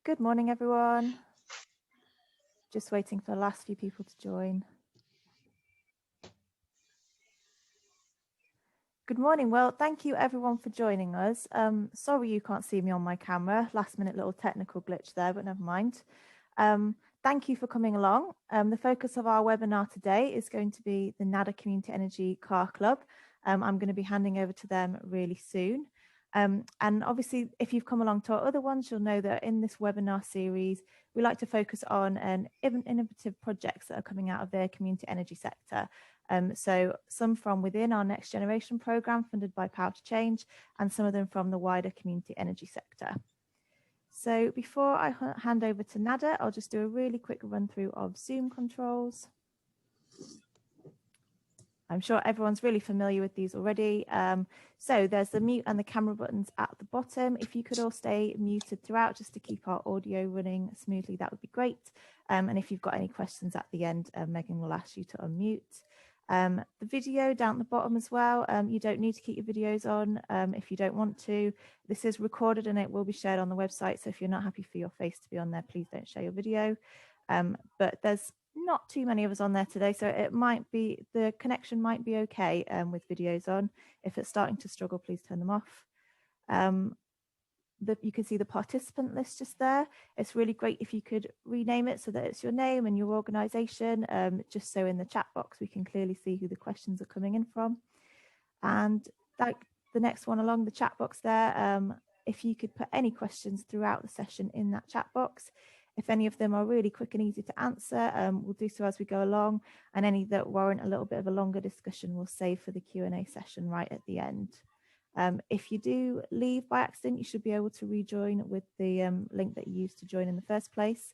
Good morning, everyone. Just waiting for the last few people to join. Good morning. Well, thank you everyone for joining us. Sorry you can't see me on my camera. Last minute little technical glitch there, but never mind. Thank you for coming along. The focus of our webinar today is going to be the Nadder Community Energy Car Club. I'm going to be handing over to them really soon. And obviously, if you've come along to our other ones, you'll know that in this webinar series, we like to focus on innovative projects that are coming out of the community energy sector. So some from within our Next Generation programme funded by Power to Change, and some of them from the wider community energy sector. So before I hand over to Nadder, I'll just do a really quick run through of Zoom controls. I'm sure everyone's really familiar with these already. So there's the mute and the camera buttons at the bottom. If you could all stay muted throughout just to keep our audio running smoothly, that would be great. And if you've got any questions at the end, Megan will ask you to unmute. The video down at the bottom as well, you don't need to keep your videos on if you don't want to. This is recorded and it will be shared on the website. So if you're not happy for your face to be on there, please don't share your video. But there's not too many of us on there today, so it might be, the connection might be okay with videos on. If it's starting to struggle, please turn them off. You can see the participant list just there. It's really great if you could rename it so that it's your name and your organisation, just so in the chat box we can clearly see who the questions are coming in from. And like the next one along the chat box there, if you could put any questions throughout the session in that chat box. If any of them are really quick and easy to answer, we'll do so as we go along, and any that warrant a little bit of a longer discussion we'll save for the Q&A session right at the end. If you do leave by accident, you should be able to rejoin with the link that you used to join in the first place.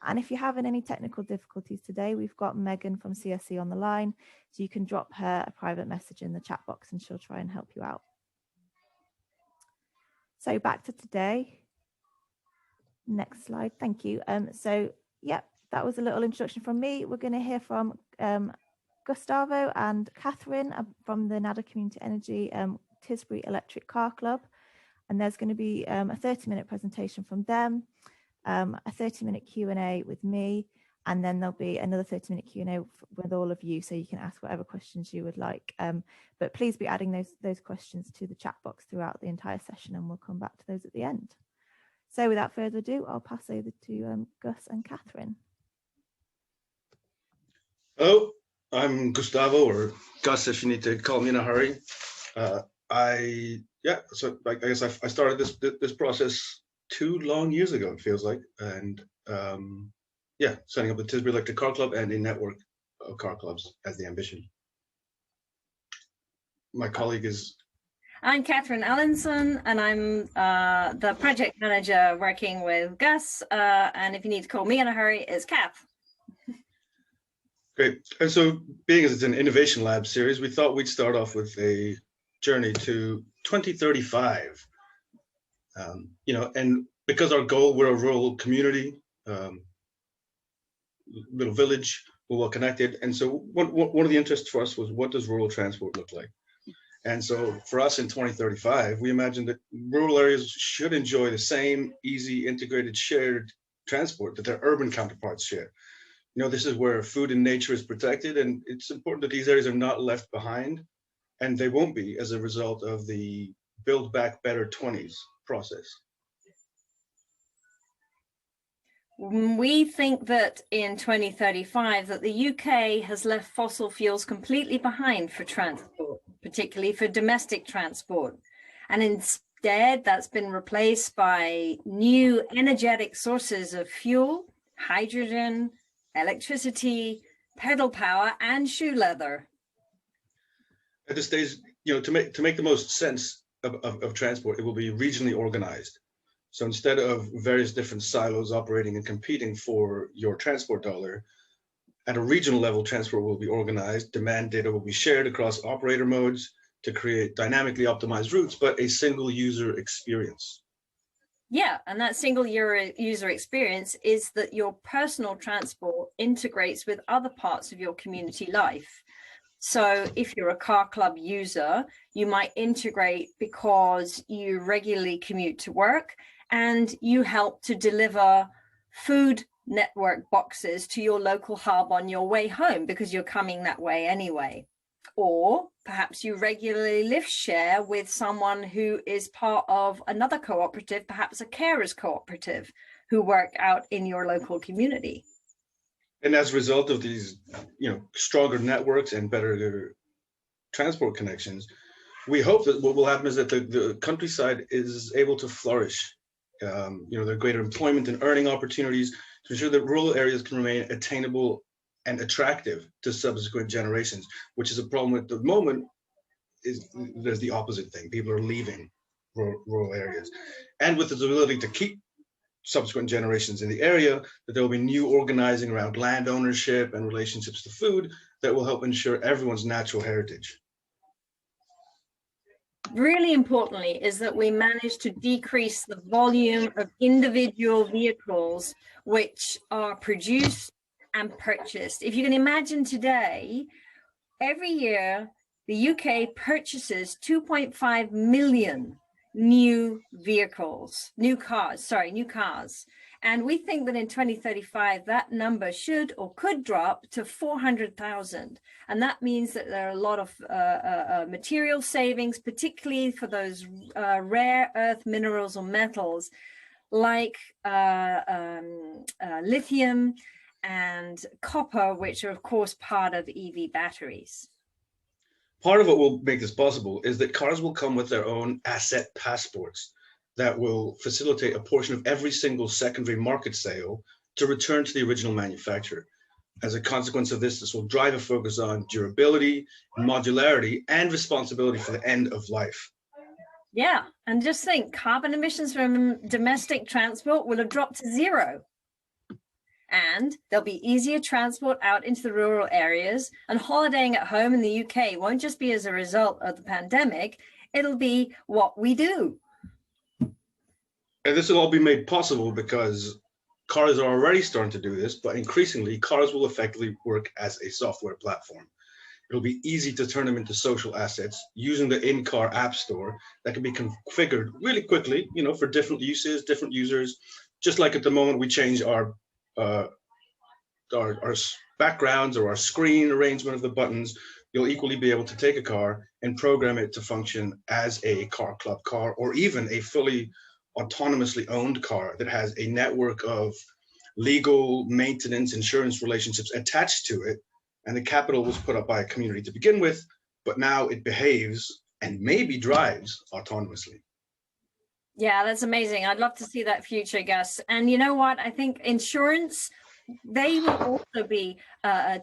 And if you're having any technical difficulties today, we've got Megan from CSC on the line, so you can drop her a private message in the chat box and she'll try and help you out. So back to today. Next slide, thank you. So yeah, that was a little introduction from me. We're going to hear from Gustavo and Catherine from the Nadder Community Energy Tisbury Electric Car Club. And there's going to be a 30-minute presentation from them, a 30-minute Q&A with me, and then there'll be another 30-minute Q&A with all of you, so you can ask whatever questions you would like. But please be adding those questions to the chat box throughout the entire session, and we'll come back to those at the end. So without further ado, I'll pass over to Gus and Catherine. Hello, I'm Gustavo, or Gus if you need to call me in a hurry. I guess I started this process 2 long years ago, it feels like, and setting up the Tisbury Electric Car Club and a network of car clubs as the ambition. My colleague is... I'm Catherine Allinson, and I'm the project manager working with Gus. And if you need to call me in a hurry, it's Kath. Great. And so, being as it's an innovation lab series, we thought we'd start off with a journey to 2035. And because our goal, we're a rural community, little village, we're well connected. And so one of the interests for us was, what does rural transport look like? And so for us in 2035, we imagined that rural areas should enjoy the same easy, integrated, shared transport that their urban counterparts share. This is where food and nature is protected, and it's important that these areas are not left behind, and they won't be as a result of the Build Back Better 20s process. We think that in 2035 that the UK has left fossil fuels completely behind for transport, particularly for domestic transport. And instead, that's been replaced by new energetic sources of fuel, hydrogen, electricity, pedal power, and shoe leather. At this stage, to make the most sense of transport, it will be regionally organized. So instead of various different silos operating and competing for your transport dollar, at a regional level, transport will be organized, demand data will be shared across operator modes to create dynamically optimized routes, but a single user experience. Yeah, and that single user experience is that your personal transport integrates with other parts of your community life. So if you're a car club user, you might integrate because you regularly commute to work and you help to deliver food network boxes to your local hub on your way home because you're coming that way anyway. Or perhaps you regularly lift share with someone who is part of another cooperative, perhaps a carers cooperative, who work out in your local community. And as a result of these, stronger networks and better transport connections, we hope that what will happen is that the countryside is able to flourish. There are greater employment and earning opportunities to ensure that rural areas can remain attainable and attractive to subsequent generations, which is a problem at the moment. There's the opposite thing. People are leaving rural areas. And with its ability to keep subsequent generations in the area, that there will be new organizing around land ownership and relationships to food that will help ensure everyone's natural heritage. Really importantly is that we manage to decrease the volume of individual vehicles which are produced and purchased. If you can imagine today, every year, the UK purchases 2.5 million new cars. And we think that in 2035, that number should or could drop to 400,000. And that means that there are a lot of material savings, particularly for those rare earth minerals or metals like lithium and copper, which are of course part of EV batteries. Part of what will make this possible is that cars will come with their own asset passports that will facilitate a portion of every single secondary market sale to return to the original manufacturer. As a consequence of this will drive a focus on durability, modularity, and responsibility for the end of life. Yeah, and just think, carbon emissions from domestic transport will have dropped to zero. And there'll be easier transport out into the rural areas, and holidaying at home in the UK won't just be as a result of the pandemic, it'll be what we do. And this will all be made possible because cars are already starting to do this, but increasingly cars will effectively work as a software platform. It'll be easy to turn them into social assets using the in-car app store that can be configured really quickly, for different uses, different users. Just like at the moment we change our backgrounds or our screen arrangement of the buttons, you'll equally be able to take a car and program it to function as a car club car, or even a fully autonomously owned car that has a network of legal, maintenance, insurance relationships attached to it. And the capital was put up by a community to begin with, but now it behaves and maybe drives autonomously. Yeah, that's amazing. I'd love to see that future, Gus. And you know what? I think insurance, they will also be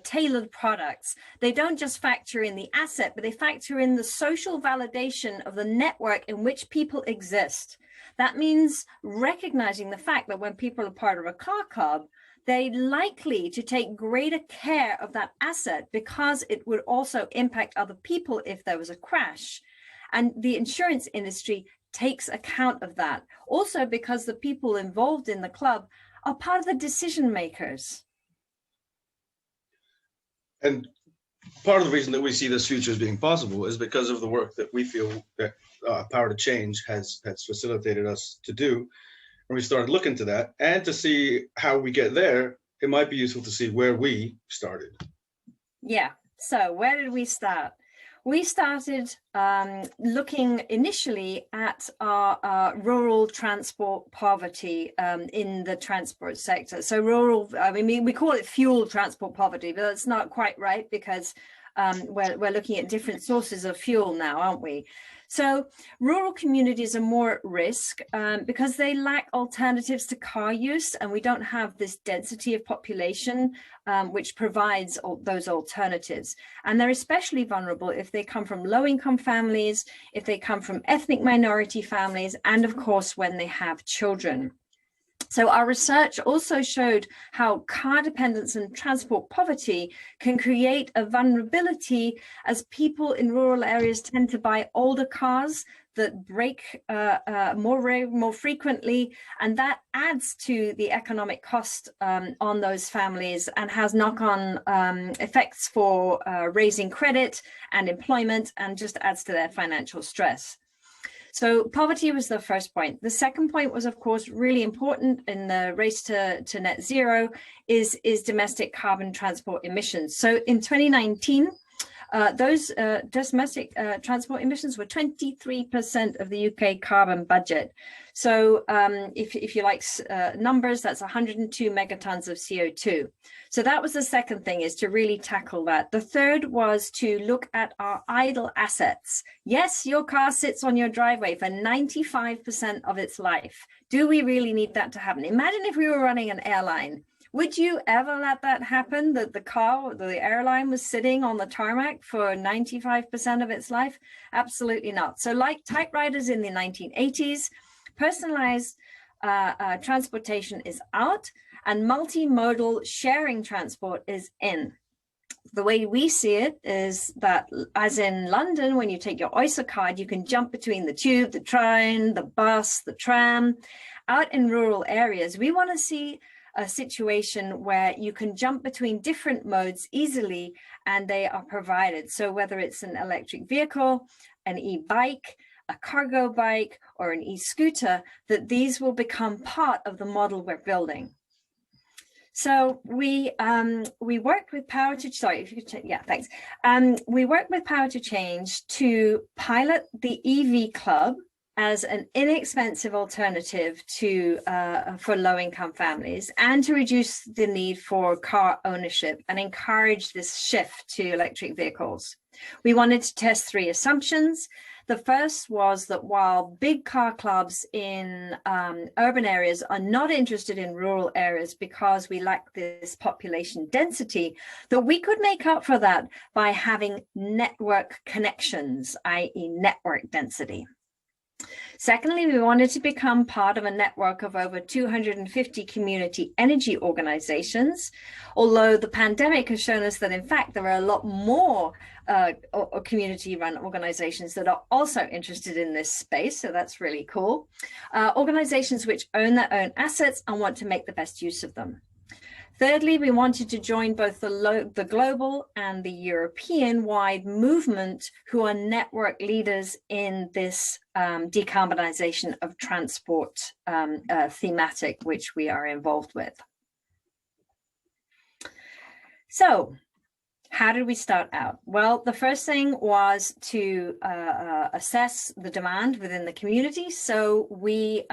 tailored products. They don't just factor in the asset, but they factor in the social validation of the network in which people exist. That means recognizing the fact that when people are part of a car club, they're likely to take greater care of that asset because it would also impact other people if there was a crash. And the insurance industry takes account of that. Also because the people involved in the club are part of the decision makers. And part of the reason that we see this future as being possible is because of the work that we feel that Power to Change has facilitated us to do. And we started looking to that, and to see how we get there, it might be useful to see where we started. Yeah, so where did we start? We started looking initially at our rural transport poverty in the transport sector. So rural, we call it fuel transport poverty, but that's not quite right because we're looking at different sources of fuel now, aren't we? So rural communities are more at risk because they lack alternatives to car use, and we don't have this density of population which provides those alternatives. And they're especially vulnerable if they come from low-income families, if they come from ethnic minority families, and of course, when they have children. So our research also showed how car dependence and transport poverty can create a vulnerability as people in rural areas tend to buy older cars that break more frequently, and that adds to the economic cost on those families and has knock-on effects for raising credit and employment, and just adds to their financial stress. So poverty was the first point. The second point was, of course, really important in the race to net zero is domestic carbon transport emissions. So in 2019, those domestic transport emissions were 23% of the UK carbon budget. So if you like numbers, that's 102 megatons of CO2. So that was the second thing, is to really tackle that. The third was to look at our idle assets. Yes, your car sits on your driveway for 95% of its life. Do we really need that to happen? Imagine if we were running an airline. Would you ever let that happen, that the airline was sitting on the tarmac for 95% of its life? Absolutely not. So like typewriters in the 1980s, personalized transportation is out and multimodal sharing transport is in. The way we see it is that, as in London, when you take your Oyster card, you can jump between the tube, the train, the bus, the tram. Out in rural areas, we want to see a situation where you can jump between different modes easily and they are provided. So whether it's an electric vehicle, an e-bike, a cargo bike, or an e-scooter, that these will become part of the model we're building. So we worked with Power to, sorry, if you could, yeah, thanks. We worked with Power to Change to pilot the EV Club as an inexpensive alternative to for low-income families, and to reduce the need for car ownership and encourage this shift to electric vehicles. We wanted to test 3 assumptions. The first was that while big car clubs in urban areas are not interested in rural areas because we lack this population density, that we could make up for that by having network connections, i.e. network density. Secondly, we wanted to become part of a network of over 250 community energy organizations, although the pandemic has shown us that, in fact, there are a lot more community-run organizations that are also interested in this space, so that's really cool. Organizations which own their own assets and want to make the best use of them. Thirdly, we wanted to join both the global and the European-wide movement, who are network leaders in this decarbonization of transport thematic, which we are involved with. So, how did we start out? Well, the first thing was to assess the demand within the community. So we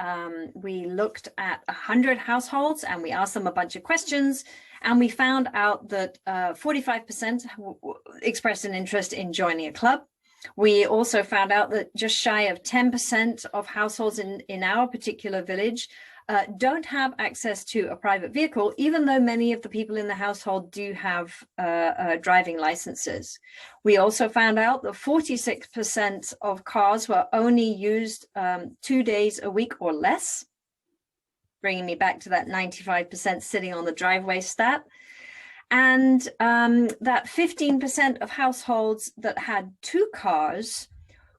looked at 100 households and we asked them a bunch of questions, and we found out that 45% expressed an interest in joining a club. We also found out that just shy of 10% of households in our particular village don't have access to a private vehicle, even though many of the people in the household do have driving licenses. We also found out that 46% of cars were only used 2 days a week or less, bringing me back to that 95% sitting on the driveway stat. And that 15% of households that had 2 cars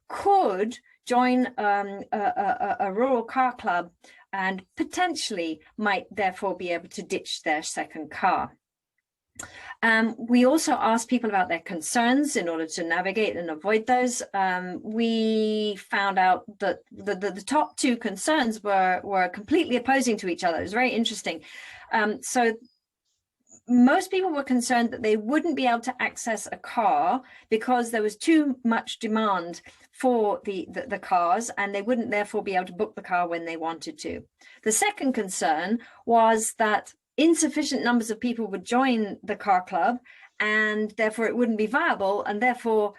could join a rural car club and potentially might therefore be able to ditch their second car. We also asked people about their concerns in order to navigate and avoid those. We found out that the top 2 concerns were completely opposing to each other. It was very interesting. So most people were concerned that they wouldn't be able to access a car because there was too much demand for the cars, and they wouldn't therefore be able to book the car when they wanted to. The second concern was that insufficient numbers of people would join the car club, and therefore it wouldn't be viable, and therefore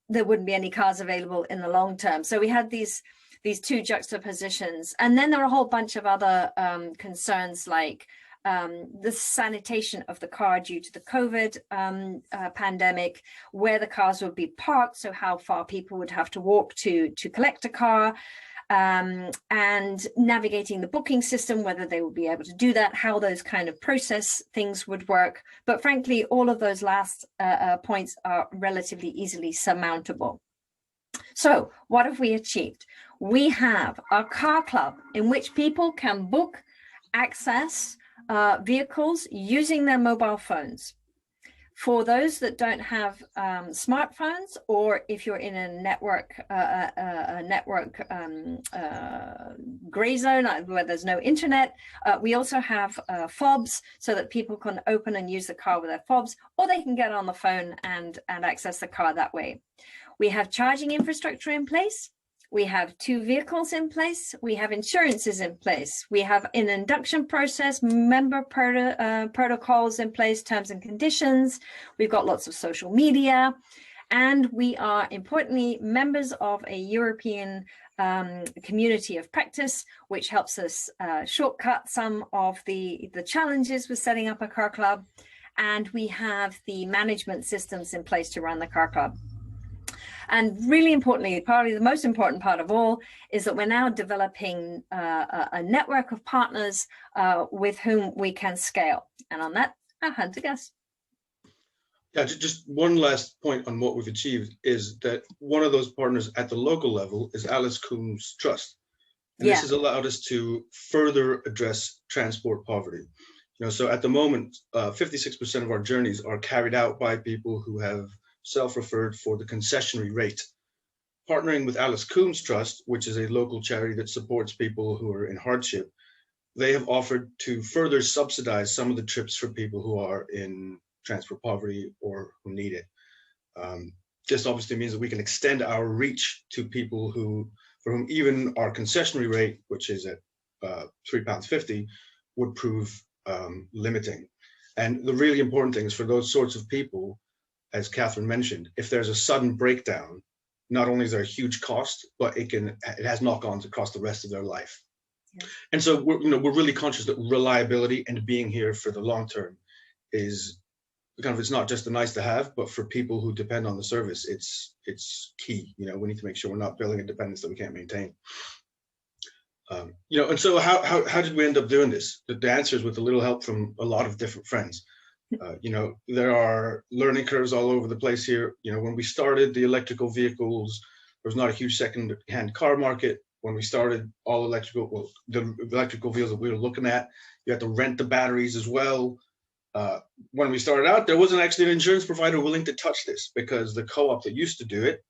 there wouldn't be any cars available in the long term. So we had these 2 juxtapositions. And then there were a whole bunch of other concerns, like the sanitation of the car due to the COVID pandemic, where the cars would be parked, so how far people would have to walk to collect a car, and navigating the booking system, whether they would be able to do that, how those kind of process things would work. But frankly, all of those last points are relatively easily surmountable. So what have we achieved? We have a car club in which people can book, access vehicles using their mobile phones. For those that don't have smartphones, or if you're in a network gray zone where there's no internet, we also have fobs, so that people can open and use the car with their fobs, or they can get on the phone and access the car that way. We have charging infrastructure in place. We have 2 vehicles in place. We have insurances in place. We have an induction process, member protocols in place, terms and conditions. We've got lots of social media. And we are, importantly, members of a European community of practice, which helps us shortcut some of the challenges with setting up a car club. And we have the management systems in place to run the car club. And really importantly, probably the most important part of all, is that we're now developing a network of partners with whom we can scale. And on that, I'll hand to Gus. Yeah, just one last point on what we've achieved is that one of those partners at the local level is Alice Coombs Trust. And this has allowed us to further address transport poverty. You know, so at the moment, 56% of our journeys are carried out by people who have self-referred for the concessionary rate. Partnering with Alice Coombs Trust, which is a local charity that supports people who are in hardship, they have offered to further subsidize some of the trips for people who are in transport poverty or who need it. This obviously means that we can extend our reach to people for whom even our concessionary rate, which is at £3.50, would prove limiting. And the really important thing is for those sorts of people, as Catherine mentioned, if there's a sudden breakdown, not only is there a huge cost, but it has knock-ons across the rest of their life. Yeah. And so we're really conscious that reliability and being here for the long term is kind of, it's not just a nice to have, but for people who depend on the service, it's key. You know, we need to make sure we're not building a dependence that we can't maintain. You know, and so how did we end up doing this? The answer is with a little help from a lot of different friends. You know, there are learning curves all over the place here. You know, when we started the electrical vehicles, there was not a huge second-hand car market. When we started all electrical, well, the electrical vehicles that we were looking at, you had to rent the batteries as well. When we started out, there wasn't actually an insurance provider willing to touch this because the co-op that used to do it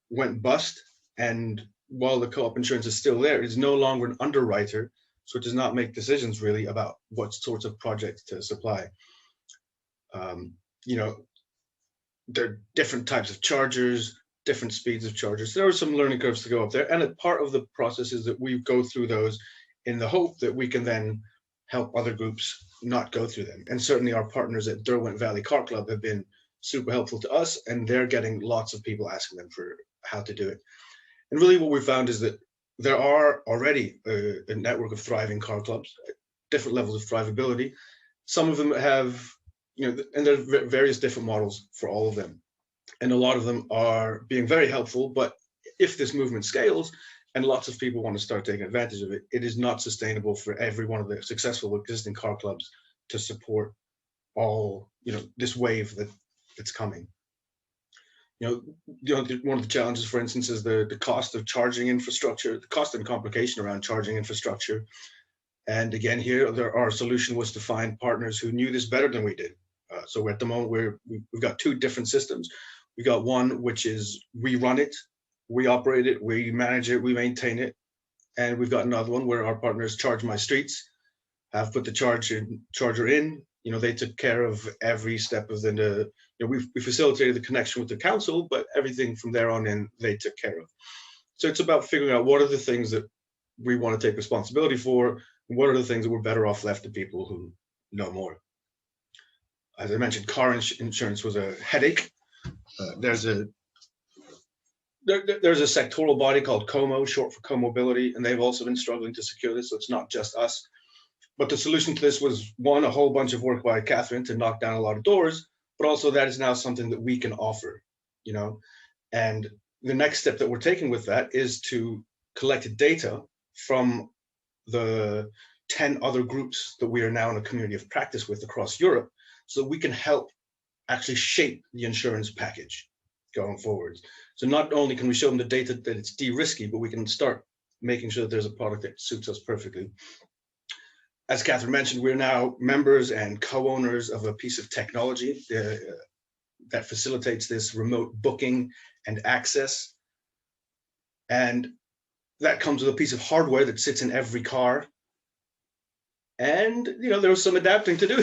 went bust. And while the co-op insurance is still there, it's no longer an underwriter. So it does not make decisions really about what sorts of projects to supply. You know, there are different types of chargers, different speeds of chargers. There are some learning curves to go up there. And a part of the process is that we go through those in the hope that we can then help other groups not go through them. And certainly our partners at Derwent Valley Car Club have been super helpful to us, and they're getting lots of people asking them for how to do it. And really what we found is that there are already a network of thriving car clubs, different levels of thrivability. Some of them have, you know, and there are various different models for all of them. And a lot of them are being very helpful, but if this movement scales and lots of people want to start taking advantage of it, it is not sustainable for every one of the successful existing car clubs to support all, you know, this wave that's coming. You know, one of the challenges, for instance, is the cost of charging infrastructure, the cost and complication around charging infrastructure. And again, here, our solution was to find partners who knew this better than we did. So at the moment, we've got 2 different systems. We got one, which is we run it, we operate it, we manage it, we maintain it. And we've got another one where our partners Charge My Streets have put the charger in. You know, they took care of every step of the, you know, we facilitated the connection with the council, but everything from there on in, they took care of. So it's about figuring out what are the things that we want to take responsibility for, and what are the things that we're better off left to people who know more. As I mentioned, car insurance was a headache. There's a sectoral body called COMO, short for co-mobility, and they've also been struggling to secure this, so it's not just us. But the solution to this was, one, a whole bunch of work by Catherine to knock down a lot of doors, but also that is now something that we can offer, you know. And the next step that we're taking with that is to collect data from the 10 other groups that we are now in a community of practice with across Europe, so that we can help actually shape the insurance package going forward. So not only can we show them the data that it's de-risky, but we can start making sure that there's a product that suits us perfectly. as Catherine mentioned, we're now members and co-owners of a piece of technology that facilitates this remote booking and access. And that comes with a piece of hardware that sits in every car. And there was some adapting to do.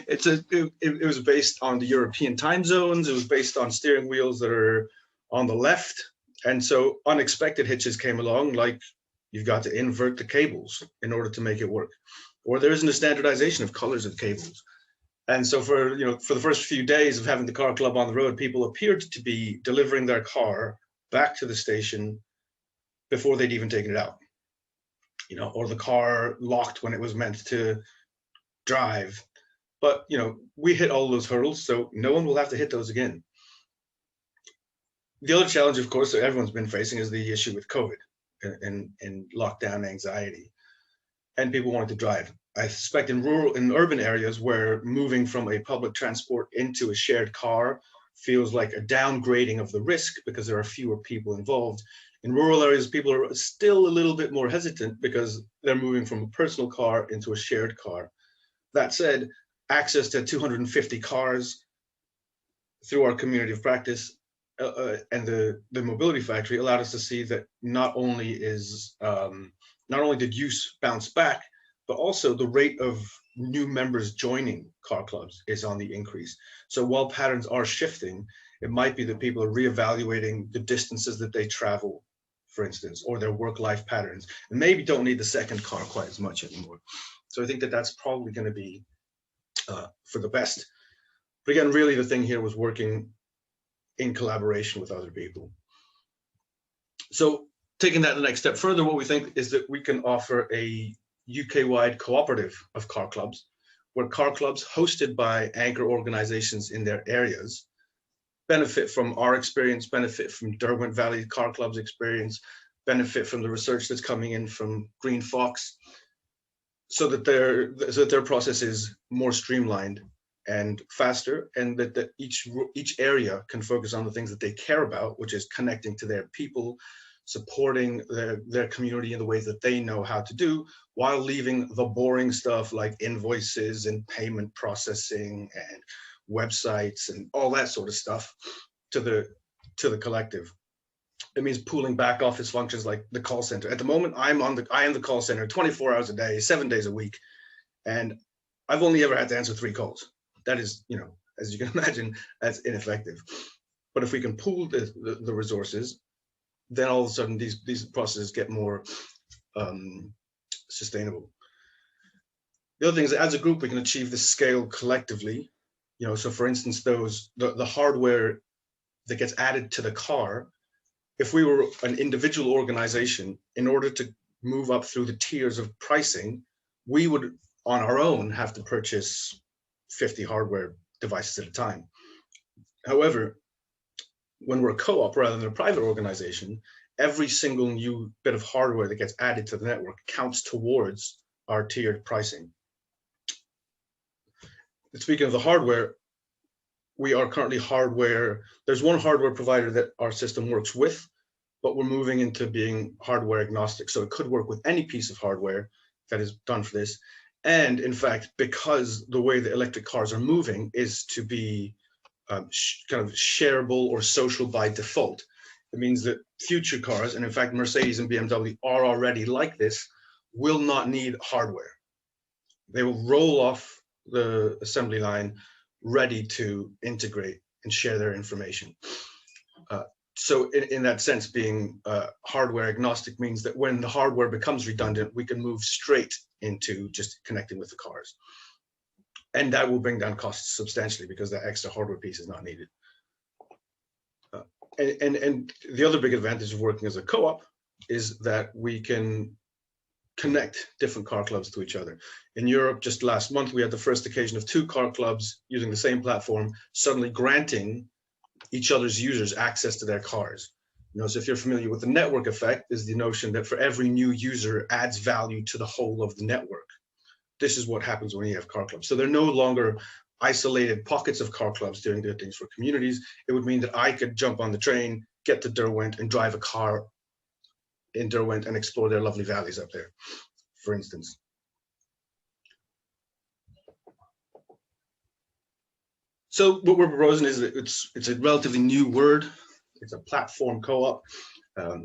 It was based on the European time zones. It was based on steering wheels that are on the left. And so unexpected hitches came along, like you've got to invert the cables in order to make it work. Or there isn't a standardization of colors of cables. And so for the first few days of having the car club on the road, people appeared to be delivering their car back to the station before they'd even taken it out. Or the car locked when it was meant to drive. But, we hit all those hurdles, so no one will have to hit those again. The other challenge, of course, that everyone's been facing is the issue with COVID and lockdown anxiety. And people wanted to drive. I suspect in urban areas where moving from a public transport into a shared car feels like a downgrading of the risk because there are fewer people involved. In rural areas, people are still a little bit more hesitant because they're moving from a personal car into a shared car. That said, access to 250 cars through our community of practice and the mobility factory allowed us to see that not only did use bounce back, but also the rate of new members joining car clubs is on the increase. So while patterns are shifting, it might be that people are reevaluating the distances that they travel, for instance, or their work-life patterns, and maybe don't need the second car quite as much anymore. So I think that that's probably going to be for the best. But again, really the thing here was working in collaboration with other people. So taking that the next step further, what we think is that we can offer a UK-wide cooperative of car clubs, where car clubs hosted by anchor organizations in their areas benefit from our experience, benefit from Derwent Valley Car Club's experience, benefit from the research that's coming in from Green Fox, so that their process is more streamlined and faster, and that each area can focus on the things that they care about, which is connecting to their people, supporting their community in the ways that they know how to do, while leaving the boring stuff like invoices and payment processing and websites and all that sort of stuff to the collective. It means pooling back office functions like the call center. At the moment, I am the call center 24 hours a day, 7 days a week, and I've only ever had to answer 3 calls. That is, as you can imagine, that's ineffective. But if we can pool the resources, then all of a sudden these processes get more sustainable. The other thing is that as a group, we can achieve this scale collectively. So for instance, the hardware that gets added to the car, if we were an individual organization, in order to move up through the tiers of pricing, we would on our own have to purchase 50 hardware devices at a time. However, when we're a co-op rather than a private organization, every single new bit of hardware that gets added to the network counts towards our tiered pricing. Speaking of the hardware, we are currently there's one hardware provider that our system works with, but we're moving into being hardware agnostic. So it could work with any piece of hardware that is done for this. And in fact, because the way the electric cars are moving is to be kind of shareable or social by default, it means that future cars, and in fact, Mercedes and BMW are already like this, will not need hardware. They will roll off the assembly line ready to integrate and share their information. So in that sense, being hardware agnostic means that when the hardware becomes redundant, we can move straight into just connecting with the cars. And that will bring down costs substantially because that extra hardware piece is not needed. And the other big advantage of working as a co-op is that we can connect different car clubs to each other. In Europe, just last month, we had the first occasion of 2 car clubs using the same platform, suddenly granting each other's users access to their cars. So if you're familiar with the network effect, is the notion that for every new user adds value to the whole of the network. This is what happens when you have car clubs. So they're no longer isolated pockets of car clubs doing their things for communities. It would mean that I could jump on the train, get to Derwent, and drive a car in Derwent and explore their lovely valleys up there, for instance. So what we're proposing is that it's a relatively new word. It's a platform co-op.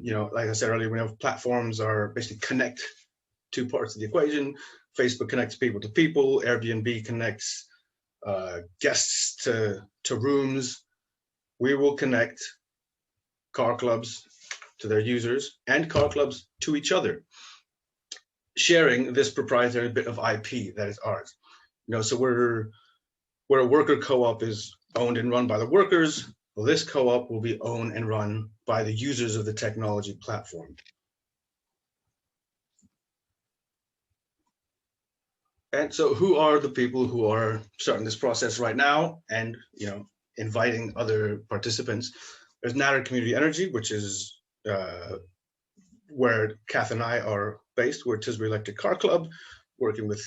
You know, like I said earlier, we have platforms are basically connect two parts of the equation. Facebook connects people to people. Airbnb connects guests to rooms. We will connect car clubs to their users and car clubs to each other, sharing this proprietary bit of IP that is ours. You know, so where a worker co-op is owned and run by the workers, well, this co-op will be owned and run by the users of the technology platform. And so who are the people who are starting this process right now and, you know, inviting other participants? There's Nadder Community Energy, which is where Kath and I are based. We're Tisbury Electric Car Club, working with,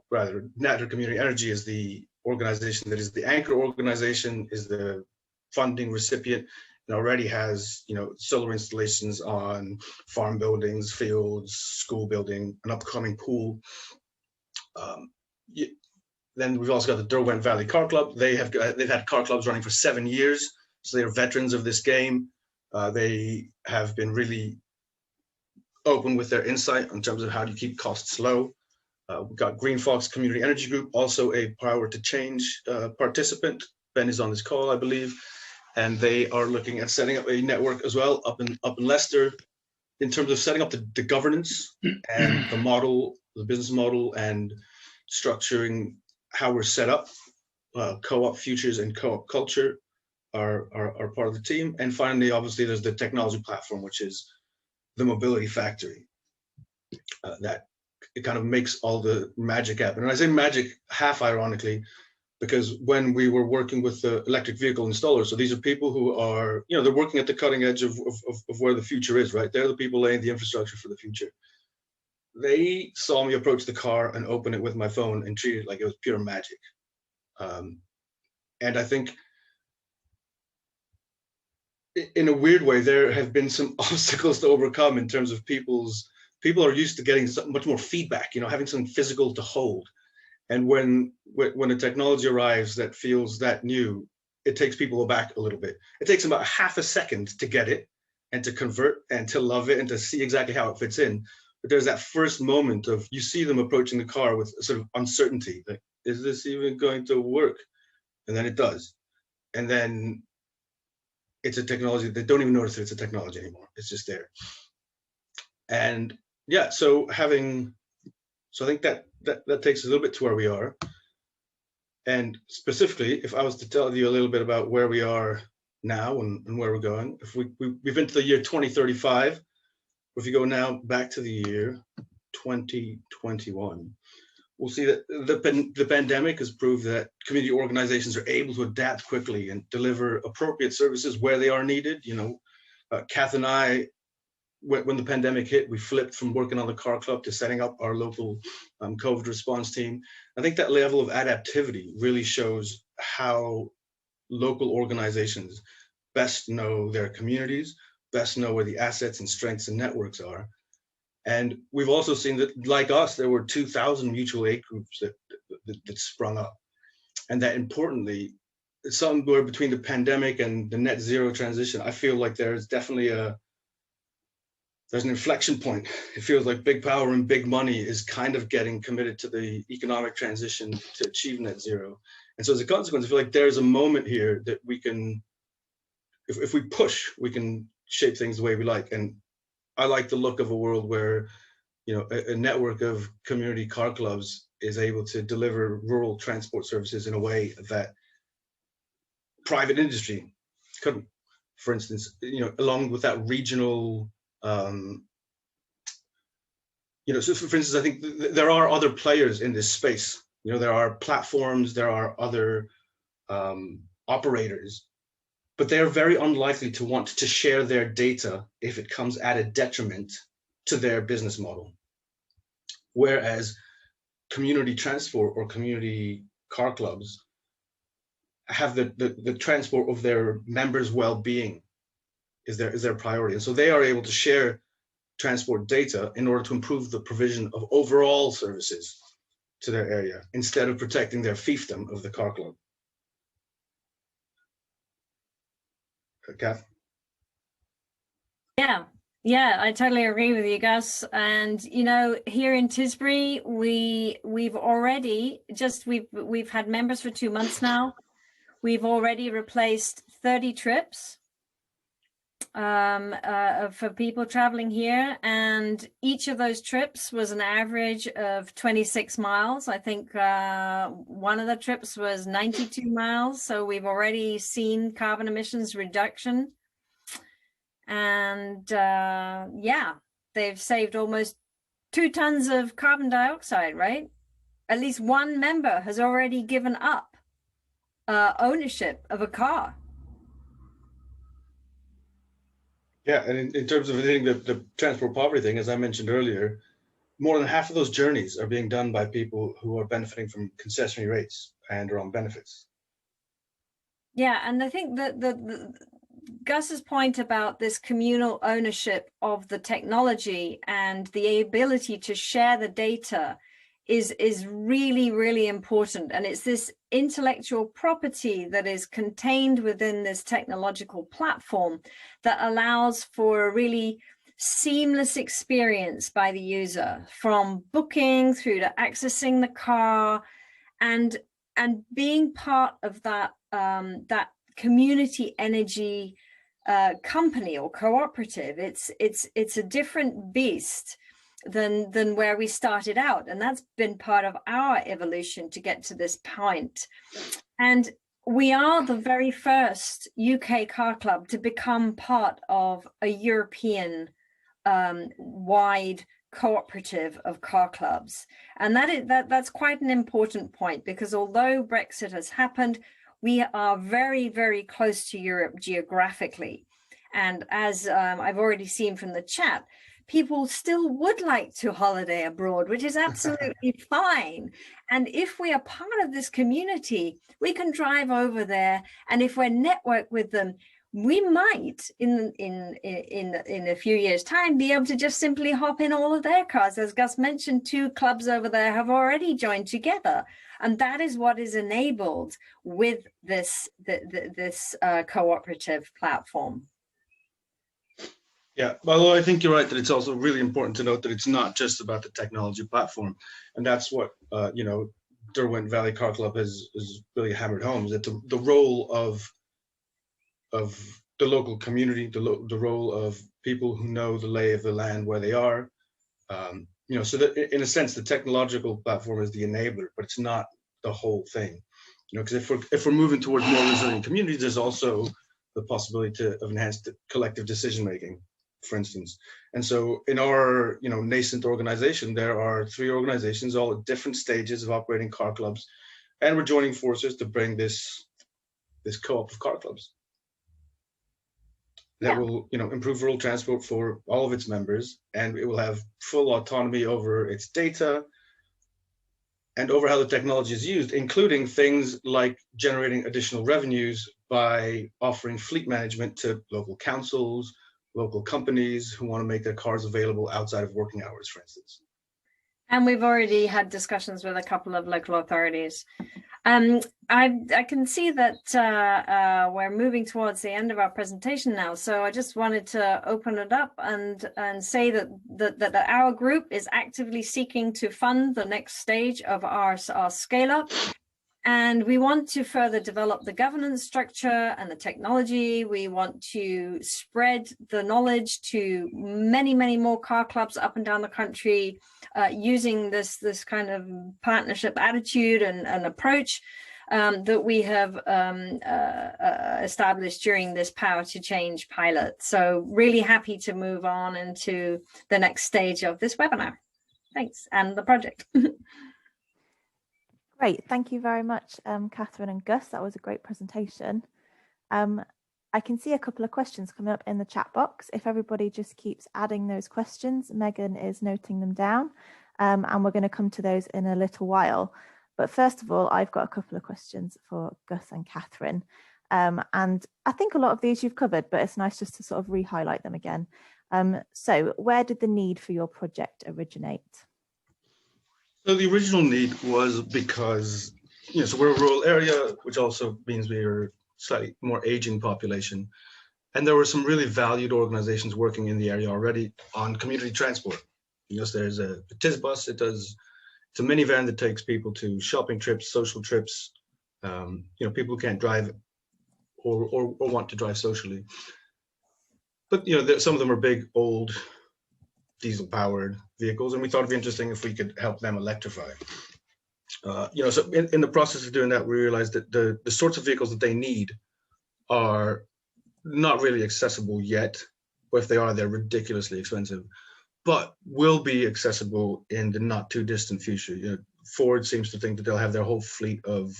rather, Nadder Community Energy is the organization that is the anchor organization, is the funding recipient, and already has, you know, solar installations on farm buildings, fields, school building, an upcoming pool. Then we've also got the Derwent Valley Car Club. They've had car clubs running for 7 years, so they're veterans of this game. They have been really open with their insight in terms of how do you keep costs low. We've got Green Fox Community Energy Group, also a Power to Change participant. Ben is on this call, I believe, and they are looking at setting up a network as well up in Leicester, in terms of setting up the governance and the model, the business model, and structuring how we're set up. Co-op futures and co-op culture are part of the team. And finally, obviously, there's the technology platform, which is the mobility factory. That it kind of makes all the magic happen. And I say magic half ironically, because when we were working with the electric vehicle installers, so these are people who are, you know, they're working at the cutting edge of where the future is, right? They're the people laying the infrastructure for the future. They saw me approach the car and open it with my phone and treat it like it was pure magic. And I think in a weird way, there have been some obstacles to overcome in terms of people are used to getting much more feedback, you know, having something physical to hold. And when a technology arrives that feels that new, it takes people aback a little bit. It takes them about half a second to get it and to convert and to love it and to see exactly how it fits in. But there's that first moment of, you see them approaching the car with sort of uncertainty, like, is this even going to work? And then it does. And then it's a technology, they don't even notice that it's a technology anymore. It's just there. And yeah, so I think that takes us a little bit to where we are. And specifically, if I was to tell you a little bit about where we are now and where we're going, if we've been to the year 2035, if you go now back to the year 2021, we'll see that the pandemic has proved that community organizations are able to adapt quickly and deliver appropriate services where they are needed. You know, Kath and I, when the pandemic hit, we flipped from working on the car club to setting up our local COVID response team. I think that level of adaptivity really shows how local organizations best know their communities, best know where the assets and strengths and networks are. And we've also seen that, like us, there were 2,000 mutual aid groups that sprung up. And that importantly, somewhere between the pandemic and the net zero transition, I feel like there's definitely there's an inflection point. It feels like big power and big money is kind of getting committed to the economic transition to achieve net zero. And so as a consequence, I feel like there's a moment here that we can, if we push, we can shape things the way we like. And I like the look of a world where, you know, a network of community car clubs is able to deliver rural transport services in a way that private industry couldn't. For instance, you know, along with that regional, you know, so for instance, I think there are other players in this space. You know, there are platforms, there are other operators, but they're very unlikely to want to share their data if it comes at a detriment to their business model. Whereas community transport or community car clubs have the transport of their members' well-being is their priority. And so they are able to share transport data in order to improve the provision of overall services to their area instead of protecting their fiefdom of the car club. Kath? Yeah, I totally agree with you, Gus. And you know, here in Tisbury, we've already we've had members for 2 months now. We've already replaced 30 trips for people traveling here, and each of those trips was an average of 26 miles. I think one of the trips was 92 miles. So we've already seen carbon emissions reduction. And yeah, they've saved almost 2 tons of carbon dioxide, right? At least one member has already given up ownership of a car. Yeah, and in terms of hitting the transport poverty thing, as I mentioned earlier, more than half of those journeys are being done by people who are benefiting from concessionary rates and are on benefits. Yeah, and I think that Gus's point about this communal ownership of the technology and the ability to share the data is really, really important. And it's this intellectual property that is contained within this technological platform that allows for a really seamless experience by the user, from booking through to accessing the car, and being part of that that community energy company or cooperative. It's a different beast than where we started out, and that's been part of our evolution to get to this point. And we are the very first UK car club to become part of a European wide cooperative of car clubs. And that's quite an important point, because although Brexit has happened, we are very, very close to Europe geographically. And as I've already seen from the chat, people still would like to holiday abroad, which is absolutely fine. And if we are part of this community, we can drive over there. And if we're networked with them, we might in a few years' time be able to just simply hop in all of their cars. As Gus mentioned, 2 clubs over there have already joined together, and that is what is enabled with this cooperative platform. Yeah, although I think you're right that it's also really important to note that it's not just about the technology platform, and that's what Derwent Valley Car Club has really hammered home, is that the role of the local community, the role of people who know the lay of the land where they are, so that in a sense the technological platform is the enabler, but it's not the whole thing. Because if we're moving towards more resilient communities, there's also the possibility of enhanced collective decision making, for instance. And so in our nascent organization, there are 3 organizations all at different stages of operating car clubs, and we're joining forces to bring this co-op of car clubs that will improve rural transport for all of its members, and it will have full autonomy over its data and over how the technology is used, including things like generating additional revenues by offering fleet management to local councils, local companies who want to make their cars available outside of working hours, for instance. And we've already had discussions with a couple of local authorities. I can see that we're moving towards the end of our presentation now, so I just wanted to open it up and say that our group is actively seeking to fund the next stage of our scale up. And we want to further develop the governance structure and the technology. We want to spread the knowledge to many, many more car clubs up and down the country, using this kind of partnership attitude and approach that we have established during this Power to Change pilot. So really happy to move on into the next stage of this webinar. Thanks, and the project. Great, thank you very much, Catherine and Gus. That was a great presentation. I can see a couple of questions coming up in the chat box. If everybody just keeps adding those questions, Megan is noting them down, and we're going to come to those in a little while. But first of all, I've got a couple of questions for Gus and Catherine. And I think a lot of these you've covered, but it's nice just to sort of re-highlight them again. So where did the need for your project originate? So the original need was because, so we're a rural area, which also means we're slightly more aging population. And there were some really valued organizations working in the area already on community transport. You know, so there's a TizBus. It's a minivan that takes people to shopping trips, social trips. You know, people who can't drive or want to drive socially. But you know, some of them are big, old, diesel-powered vehicles, and we thought it'd be interesting if we could help them electrify. You know, so in the process of doing that, we realized that the sorts of vehicles that they need are not really accessible yet, or if they are, they're ridiculously expensive, but will be accessible in the not too distant future. You know, Ford seems to think that they'll have their whole fleet of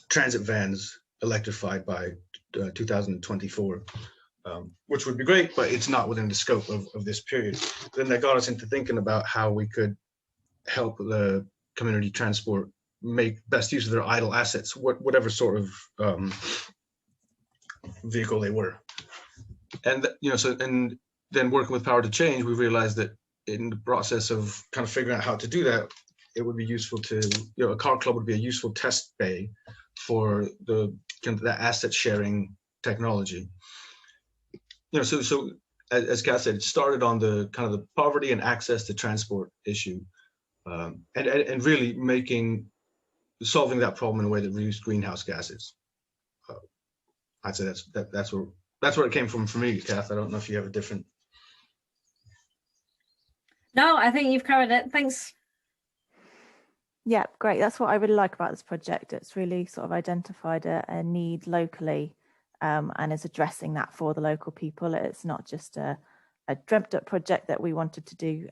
transit vans electrified by 2024, which would be great, but it's not within the scope of this period. Then that got us into thinking about how we could help the community transport make best use of their idle assets, whatever sort of vehicle they were. And you know, so and then working with Power to Change, we realized that in the process of kind of figuring out how to do that, it would be useful to, you know, a car club would be a useful test bay for the kind of the asset sharing technology. You know, so as Kat said, it started on the kind of the poverty and access to transport issue, and really solving that problem in a way that reduced greenhouse gases. I'd say that's where it came from for me, Kath. I don't know if you have a different. No, I think you've covered it. Thanks. Yeah, great. That's what I really like about this project. It's really sort of identified a need locally, and is addressing that for the local people. It's not just a dreamt up project that we wanted to do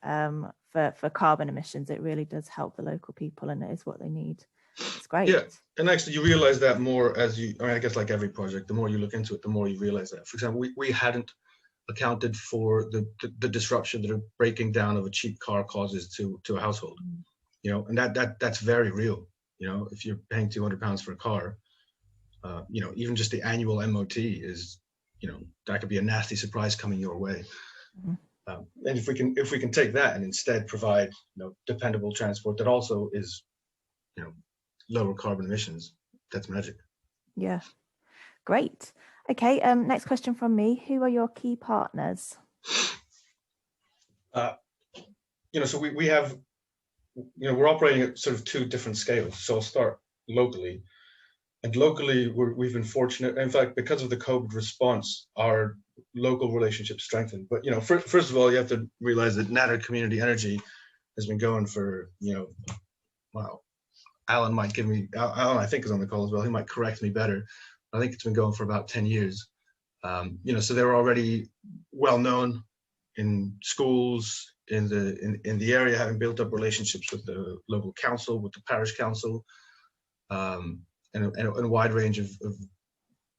for carbon emissions. It really does help the local people, and it is what they need. It's great. Yeah, and actually you realize that more as you, I mean, I guess like every project, the more you look into it, the more you realize that. For example, we hadn't accounted for the disruption that a breaking down of a cheap car causes to a household. You know, and that's very real. You know, if you're paying £200 for a car, you know, even just the annual MOT is, you know, that could be a nasty surprise coming your way. And if we can take that and instead provide, you know, dependable transport that also is, you know, lower carbon emissions, that's magic. Yeah, great. Okay, next question from me. Who are your key partners? You know, so we have, you know, we're operating at sort of two different scales. So I'll start locally. And locally, we've been fortunate. In fact, because of the COVID response, our local relationships strengthened. But, you know, first of all, you have to realize that Nadder Community Energy has been going for, you know, wow. Alan might give me, Alan I think is on the call as well. He might correct me better. I think it's been going for about 10 years. You know, so they're already well known in schools, in the area, having built up relationships with the local council, with the parish council, and a wide range of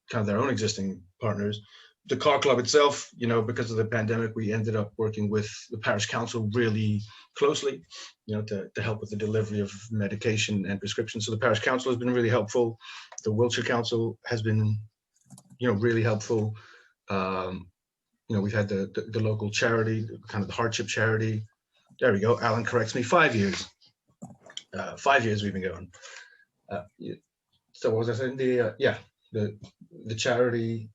kind of their own existing partners. The car club itself, you know, because of the pandemic, we ended up working with the parish council really closely, you know, to help with the delivery of medication and prescriptions. So the parish council has been really helpful. The Wiltshire Council has been, you know, really helpful. You know, we've had the local charity, kind of the hardship charity. There we go. Alan corrects me. 5 years. 5 years we've been going. So what was I saying? The charity.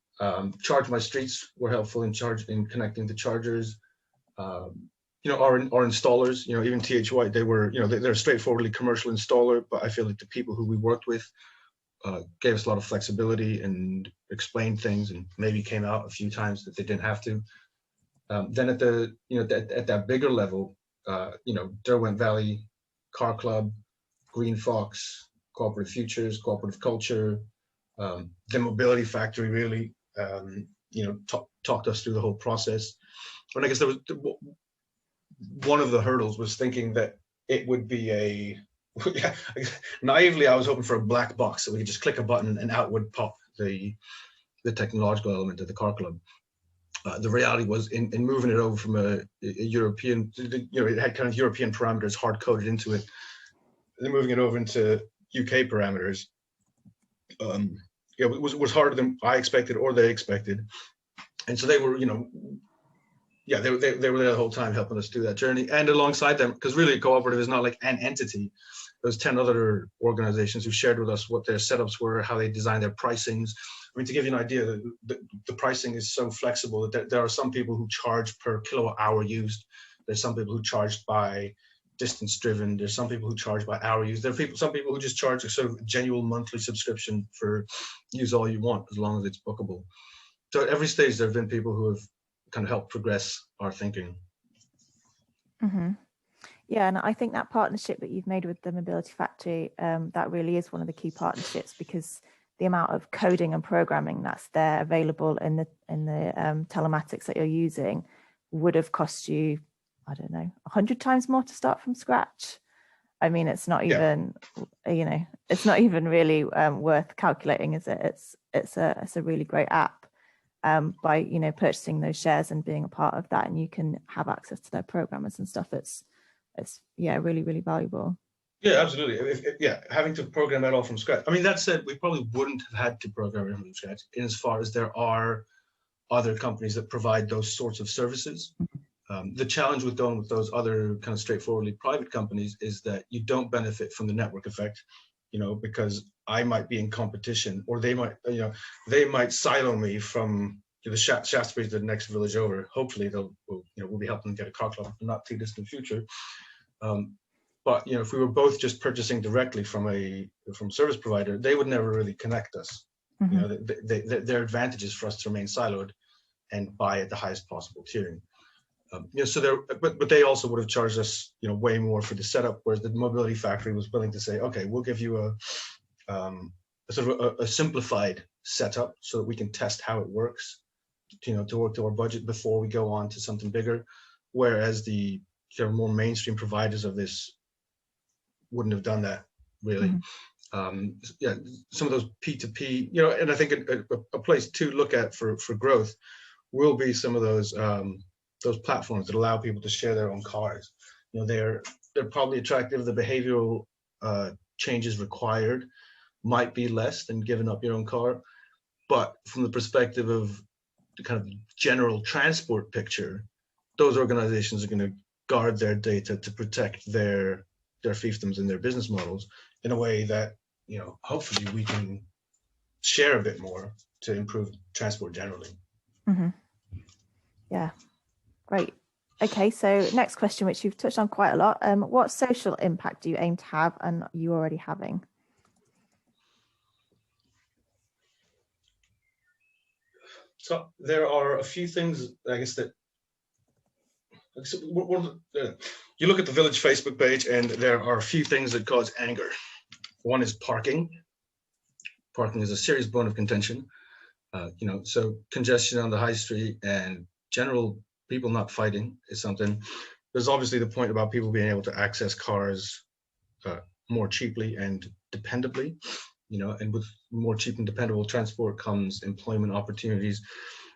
Charge My Streets were helpful in connecting the chargers. You know, our installers, you know, even TH White, they were, you know, they're a straightforwardly commercial installer, but I feel like the people who we worked with gave us a lot of flexibility and explained things, and maybe came out a few times that they didn't have to. Then at the, you know, at that bigger level, you know, Derwent Valley Car Club, Green Fox, Cooperative Futures, Cooperative Culture, the Mobility Factory really, you know, talked us through the whole process. And I guess there was one of the hurdles was thinking that it would be naively, I was hoping for a black box so we could just click a button and out would pop the technological element of the car club. The reality was in moving it over from a European, you know, it had kind of European parameters hard coded into it, and then moving it over into UK parameters. Yeah, it was harder than I expected or they expected. And so they were, you know, yeah, they were there the whole time helping us do that journey. And alongside them, because really cooperative is not like an entity. There's 10 other organizations who shared with us what their setups were, how they design their pricings. I mean, to give you an idea, the pricing is so flexible that there are some people who charge per kilowatt hour used. There's some people who charge by distance driven. There's some people who charge by hour used. There are some people who just charge a sort of genuine monthly subscription for use all you want, as long as it's bookable. So at every stage, there have been people who have kind of helped progress our thinking. Mm-hmm. Yeah, and I think that partnership that you've made with the Mobility Factory, that really is one of the key partnerships, because the amount of coding and programming that's there available in the telematics that you're using would have cost you, I don't know, 100 times more to start from scratch. I mean, it's not even, it's not even really worth calculating, is it? It's a really great app. By purchasing those shares and being a part of that, and you can have access to their programmers and stuff. It's really, really valuable. Yeah, absolutely. Having to program that all from scratch. I mean, that said, we probably wouldn't have had to program it from scratch, in as far as there are other companies that provide those sorts of services. The challenge with going with those other kind of straightforwardly private companies is that you don't benefit from the network effect, because I might be in competition, or they might silo me from the Shaftesbury, the next village over. Hopefully we'll be helping them get a car club in the not too distant future. But if we were both just purchasing directly from service provider, they would never really connect us. Mm-hmm. Their advantage is for us to remain siloed and buy at the highest possible tiering. But they also would have charged us, way more for the setup, whereas the Mobility Factory was willing to say, okay, we'll give you a sort of a simplified setup so that we can test how it works, to work to our budget before we go on to something bigger. Whereas the more mainstream providers of this wouldn't have done that, really. Mm-hmm. Some of those P2P, and I think a place to look at for growth will be some of those platforms that allow people to share their own cars. They're probably attractive. The behavioral changes required might be less than giving up your own car, but from the perspective of the kind of general transport picture, those organizations are going to guard their data to protect their fiefdoms and their business models in a way that hopefully we can share a bit more to improve transport generally. Mm-hmm. Yeah. Great. Okay, so next question, which you've touched on quite a lot. What social impact do you aim to have and are you already having? So there are a few things, I guess, that you look at the village Facebook page and there are a few things that cause anger. One is parking. Parking is a serious bone of contention. So congestion on the high street and general people not fighting is something. There's obviously the point about people being able to access cars more cheaply and dependably, and with more cheap and dependable transport comes employment opportunities.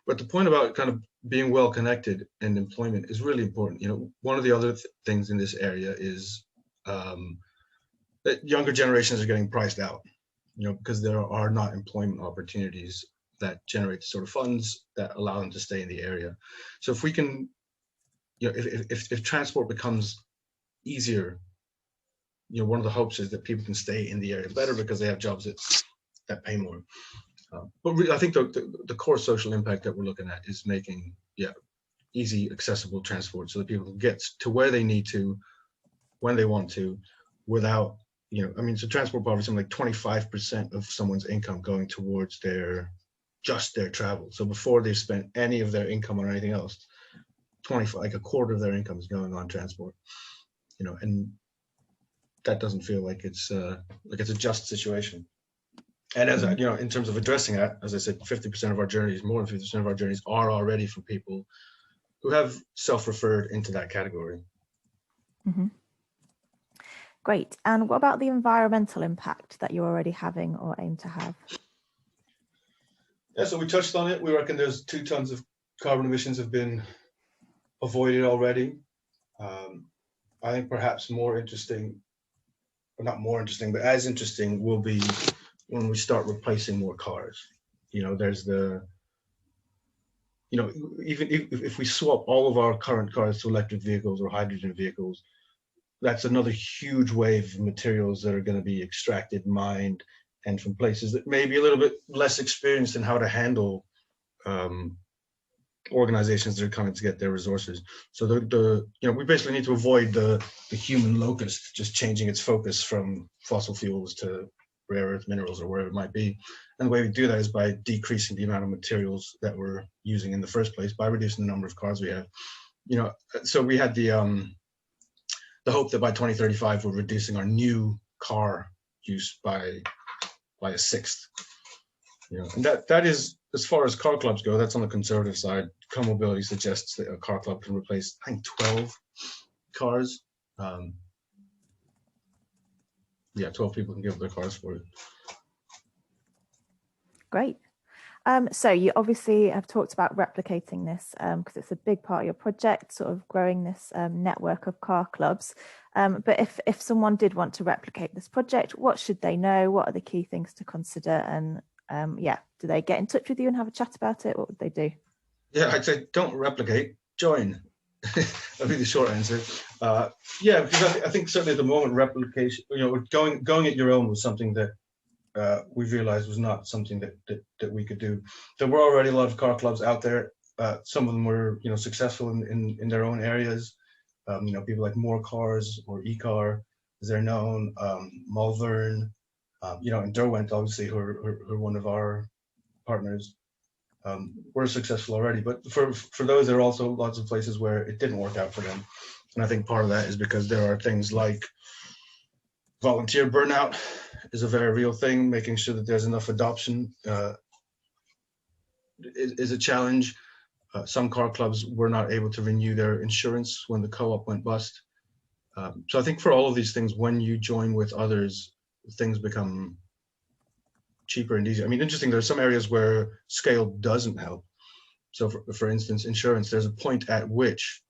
But the point about kind of being well connected and employment is really important. One of the other things in this area is that younger generations are getting priced out, because there are not employment opportunities that generate the sort of funds that allow them to stay in the area. So if we can, if transport becomes easier, one of the hopes is that people can stay in the area better because they have jobs that pay more. But really, I think the core social impact that we're looking at is making easy, accessible transport so that people can get to where they need to, when they want to, without, so transport poverty is something like 25% of someone's income going towards just their travel. So before they've spent any of their income on anything else, like a quarter of their income is going on transport, and that doesn't feel like it's a just situation. And as in terms of addressing that, as I said, 50% of our journeys, more than 50% of our journeys are already for people who have self-referred into that category. Mm-hmm. Great. And what about the environmental impact that you're already having or aim to have? Yeah, so we touched on it. We reckon there's 2 tons of carbon emissions have been avoided already. I think perhaps more interesting, or not more interesting, but as interesting will be when we start replacing more cars. There's the you know, even if we swap all of our current cars to electric vehicles or hydrogen vehicles, that's another huge wave of materials that are going to be extracted, mined, and from places that may be a little bit less experienced in how to handle organizations that are coming to get their resources. So we basically need to avoid the human locust just changing its focus from fossil fuels to rare earth minerals or wherever it might be. And the way we do that is by decreasing the amount of materials that we're using in the first place, by reducing the number of cars we have. So we had the hope that by 2035 we're reducing our new car use by a sixth. And that is, as far as car clubs go, that's on the conservative side. Co-mobility suggests that a car club can replace, I think, 12 cars. 12 people can give their cars for it. Great. So you obviously have talked about replicating this because it's a big part of your project, sort of growing this network of car clubs. But if someone did want to replicate this project, what should they know? What are the key things to consider? And do they get in touch with you and have a chat about it? What would they do? Yeah, I'd say don't replicate, join. That'd be the short answer. Because I think certainly at the moment replication, going it your own was something that we realized was not something that we could do. There were already a lot of car clubs out there. Some of them were successful in their own areas. People like More Cars or eCar, as they're known, Malvern, and Derwent, obviously, who are one of our partners, were successful already. But for those, there are also lots of places where it didn't work out for them. And I think part of that is because there are things like volunteer burnout is a very real thing. Making sure that there's enough adoption is a challenge. Some car clubs were not able to renew their insurance when the co-op went bust. So I think for all of these things, when you join with others, things become cheaper and easier. I mean, interesting, there's some areas where scale doesn't help. So for instance, insurance, there's a point at which,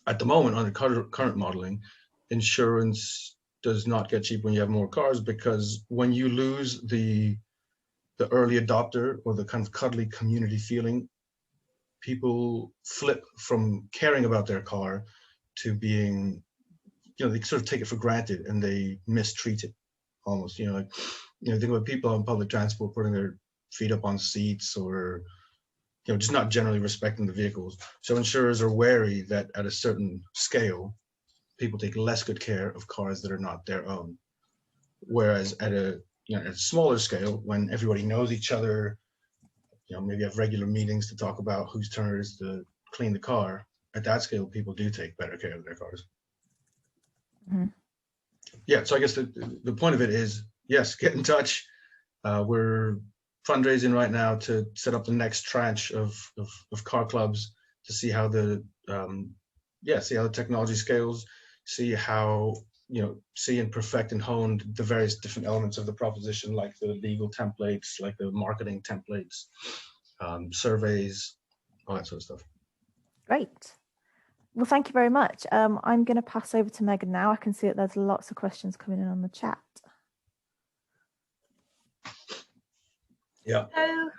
at the moment, under current modeling, insurance does not get cheap when you have more cars, because when you lose the early adopter or the kind of cuddly community feeling, people flip from caring about their car to being, they sort of take it for granted and they mistreat it almost. Think about people on public transport putting their feet up on seats or just not generally respecting the vehicles. So insurers are wary that at a certain scale, people take less good care of cars that are not their own. Whereas at a smaller scale, when everybody knows each other, maybe have regular meetings to talk about whose turn it is to clean the car. At that scale, people do take better care of their cars. Mm-hmm. Yeah, so I guess the point of it is, yes, get in touch. We're fundraising right now to set up the next tranche of car clubs to see how the technology scales, see how see and perfect and hone the various different elements of the proposition, like the legal templates, like the marketing templates, surveys, all that sort of stuff. Great. Well, thank you very much. I'm going to pass over to Megan now. I can see that there's lots of questions coming in on the chat. Yeah. So,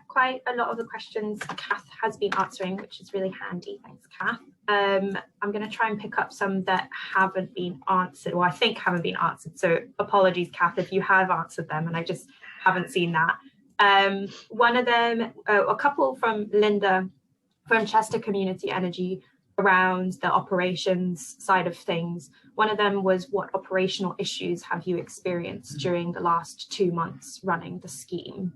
quite a lot of the questions Kath has been answering, which is really handy. Thanks, Kath. I'm going to try and pick up some that haven't been answered, or I think haven't been answered. So apologies, Kath, if you have answered them and I just haven't seen that. One of them, a couple from Linda from Chester Community Energy around the operations side of things. One of them was, what operational issues have you experienced during the last 2 months running the scheme?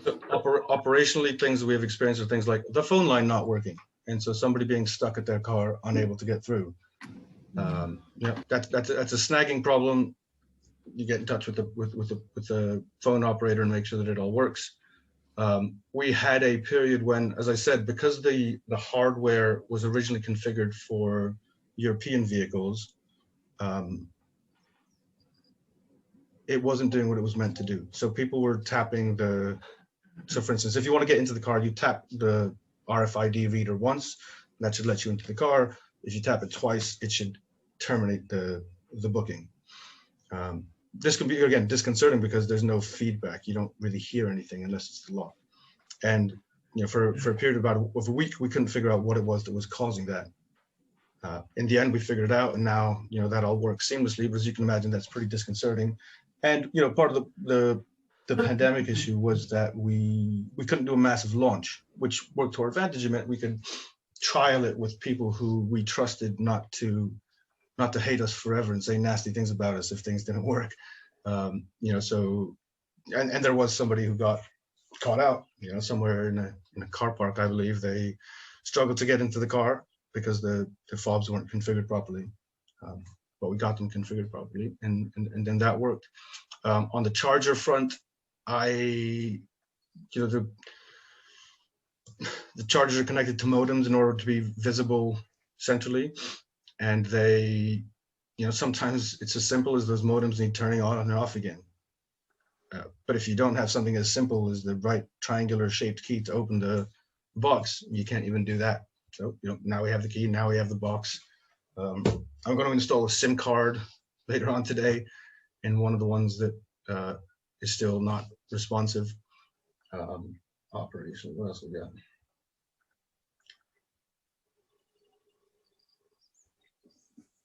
Operationally, things we have experienced are things like the phone line not working, and so somebody being stuck at their car, unable to get through. That's a snagging problem. You get in touch with the phone operator and make sure that it all works. We had a period when, as I said, because the hardware was originally configured for European vehicles, it wasn't doing what it was meant to do. So people were tapping so for instance, if you want to get into the car, you tap the RFID reader once, that should let you into the car. If you tap it twice, it should terminate the booking. this can be, again, disconcerting because there's no feedback. You don't really hear anything unless it's the law. And for a period of a week, we couldn't figure out what it was that was causing that. In the end, we figured it out, and now that all works seamlessly. But as you can imagine, that's pretty disconcerting. And part of the pandemic issue was that we couldn't do a massive launch, which worked to our advantage. It meant we could trial it with people who we trusted not to hate us forever and say nasty things about us if things didn't work. So and there was somebody who got caught out, somewhere in a car park, I believe. They struggled to get into the car because the fobs weren't configured properly, but we got them configured properly, and then that worked. On the charger front, the chargers are connected to modems in order to be visible centrally, and they, sometimes it's as simple as those modems need turning on and off again. But if you don't have something as simple as the right triangular shaped key to open the box, you can't even do that. So, now we have the key, now we have the box. I'm going to install a SIM card later on today in one of the ones that is still not responsive. Operation, what else we got?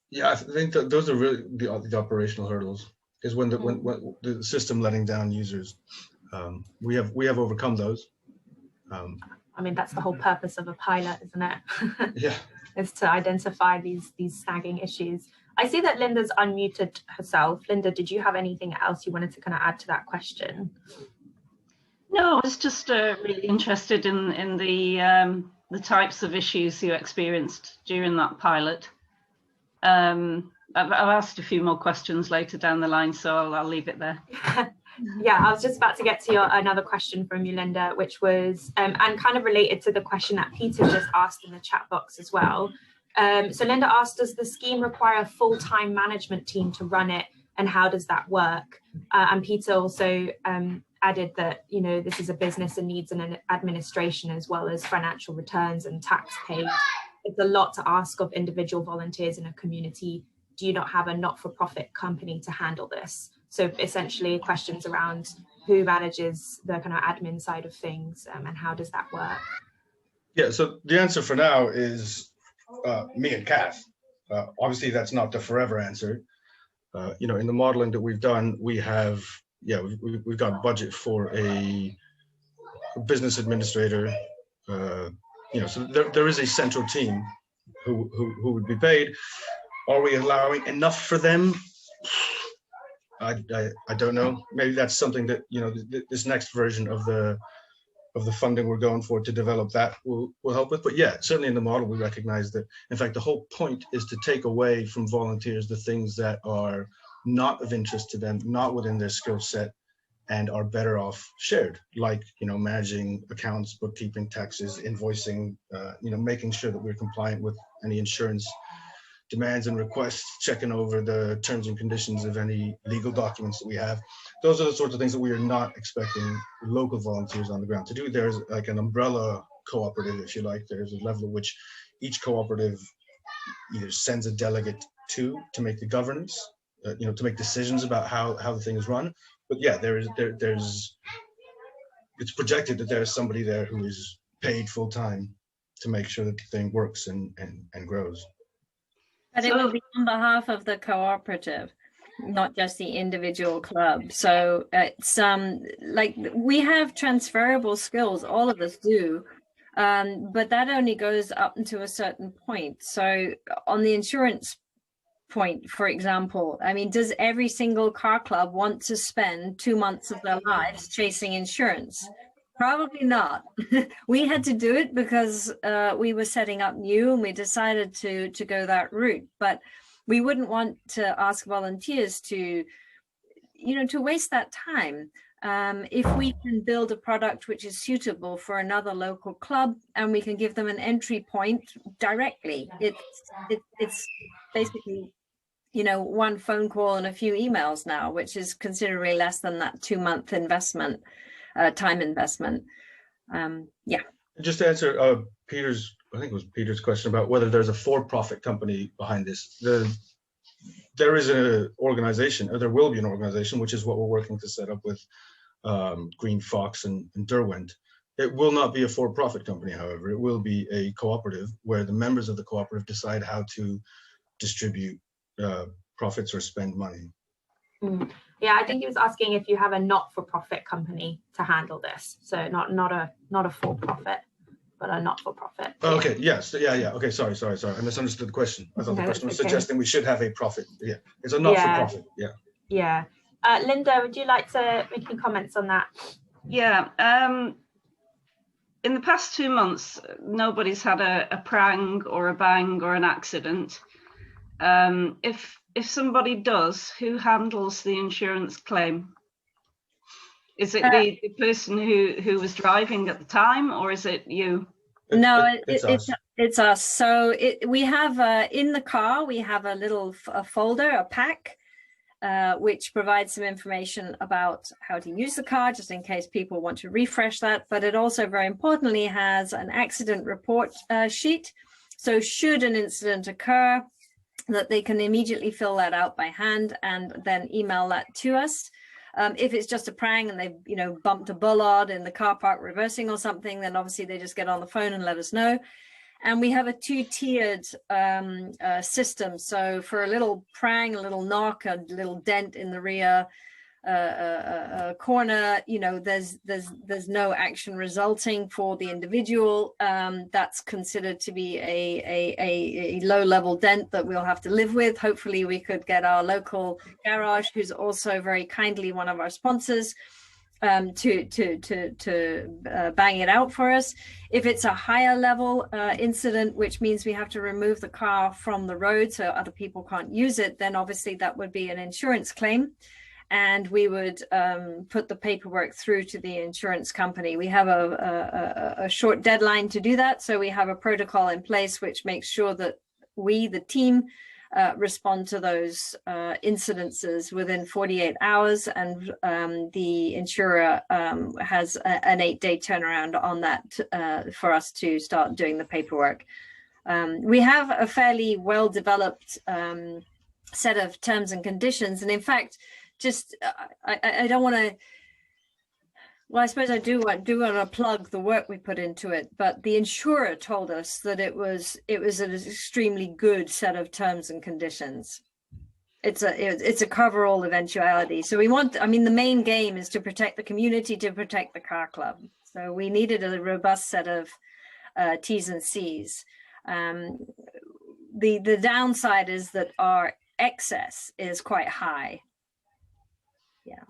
Yeah, I think that those are really the operational hurdles, is when the system letting down users. We have overcome those. I mean, that's the whole purpose of a pilot, isn't it? Yeah. Is to identify these snagging issues. I see that Linda's unmuted herself. Linda, did you have anything else you wanted to kind of add to that question? No, I was just really interested in the types of issues you experienced during that pilot. I've asked a few more questions later down the line, so I'll leave it there. Yeah, I was just about to get to another question from you, Linda, which was, and kind of related to the question that Peter just asked in the chat box as well. So Linda asked, does the scheme require a full-time management team to run it, and how does that work? And Peter also added that, this is a business and needs an administration as well as financial returns and tax paid. It's a lot to ask of individual volunteers in a community. Do you not have a not-for-profit company to handle this? So essentially questions around who manages the kind of admin side of things, and how does that work? Yeah, so the answer for now is me and Kath. Obviously, that's not the forever answer. In the modeling that we've done, we have, we've got budget for a business administrator. So there is a central team who would be paid. Are we allowing enough for them? I don't know. Maybe that's something that this next version of the funding we're going for to develop that will help with. But yeah, certainly in the model we recognize that, in fact, the whole point is to take away from volunteers the things that are not of interest to them, not within their skill set, and are better off shared, like managing accounts, bookkeeping, taxes, invoicing, making sure that we're compliant with any insurance demands and requests, checking over the terms and conditions of any legal documents that we have. Those are the sorts of things that we are not expecting local volunteers on the ground to do. There's like an umbrella cooperative, if you like. There's a level at which each cooperative either sends a delegate to make the governance, to make decisions about how the thing is run. But yeah, there's it's projected that there's somebody there who is paid full time to make sure that the thing works and grows. But it will be on behalf of the cooperative, not just the individual club. So it's like we have transferable skills, all of us do, but that only goes up to a certain point. So on the insurance point, for example, I mean, does every single car club want to spend 2 months of their lives chasing insurance? Probably not. We had to do it because we were setting up new, and we decided to go that route. But we wouldn't want to ask volunteers to waste that time. If we can build a product which is suitable for another local club, and we can give them an entry point directly, it's basically one phone call and a few emails now, which is considerably less than that 2-month investment. Time investment. Yeah. Just to answer Peter's, I think it was Peter's question about whether there's a for-profit company behind this. there is an organization, or there will be an organization, which is what we're working to set up with Green Fox and Derwent. It will not be a for-profit company, however. It will be a cooperative where the members of the cooperative decide how to distribute profits or spend money. Yeah, I think he was asking if you have a not-for-profit company to handle this. So not a for-profit, but a not-for-profit. Oh, okay. Yes. Yeah. Okay. Sorry. I misunderstood the question. I thought the question was suggesting we should have a profit. Yeah. It's a not-for-profit. Yeah. Yeah. Linda, would you like to make any comments on that? Yeah. In the past 2 months, nobody's had a prang or a bang or an accident. If somebody does, who handles the insurance claim? Is it the person who was driving at the time, or is it you? No, it's us. So we have in the car, we have a little folder, a pack, which provides some information about how to use the car, just in case people want to refresh that. But it also, very importantly, has an accident report sheet. So should an incident occur, that they can immediately fill that out by hand and then email that to us. If it's just a prang and they've bumped a bollard in the car park reversing or something, then obviously they just get on the phone and let us know. And we have a 2-tiered system. So for a little prang, a little knock, a little dent in the rear corner, there's no action resulting for the individual. That's considered to be a low-level dent that we'll have to live with. Hopefully we could get our local garage, who's also very kindly one of our sponsors, to bang it out for us. If it's a higher level incident, which means we have to remove the car from the road so other people can't use it, then obviously that would be an insurance claim. And we would put the paperwork through to the insurance company. We have a short deadline to do that. So we have a protocol in place which makes sure that we, the team, respond to those incidences within 48 hours. And the insurer has an 8-day turnaround on that for us to start doing the paperwork. We have a fairly well-developed set of terms and conditions. And in fact, I don't want to, well, I suppose I do want to plug the work we put into it, but the insurer told us that it was an extremely good set of terms and conditions. It's a cover-all eventuality. So the main game is to protect the community, to protect the car club. So we needed a robust set of T's and C's. The downside is that our excess is quite high. Yeah.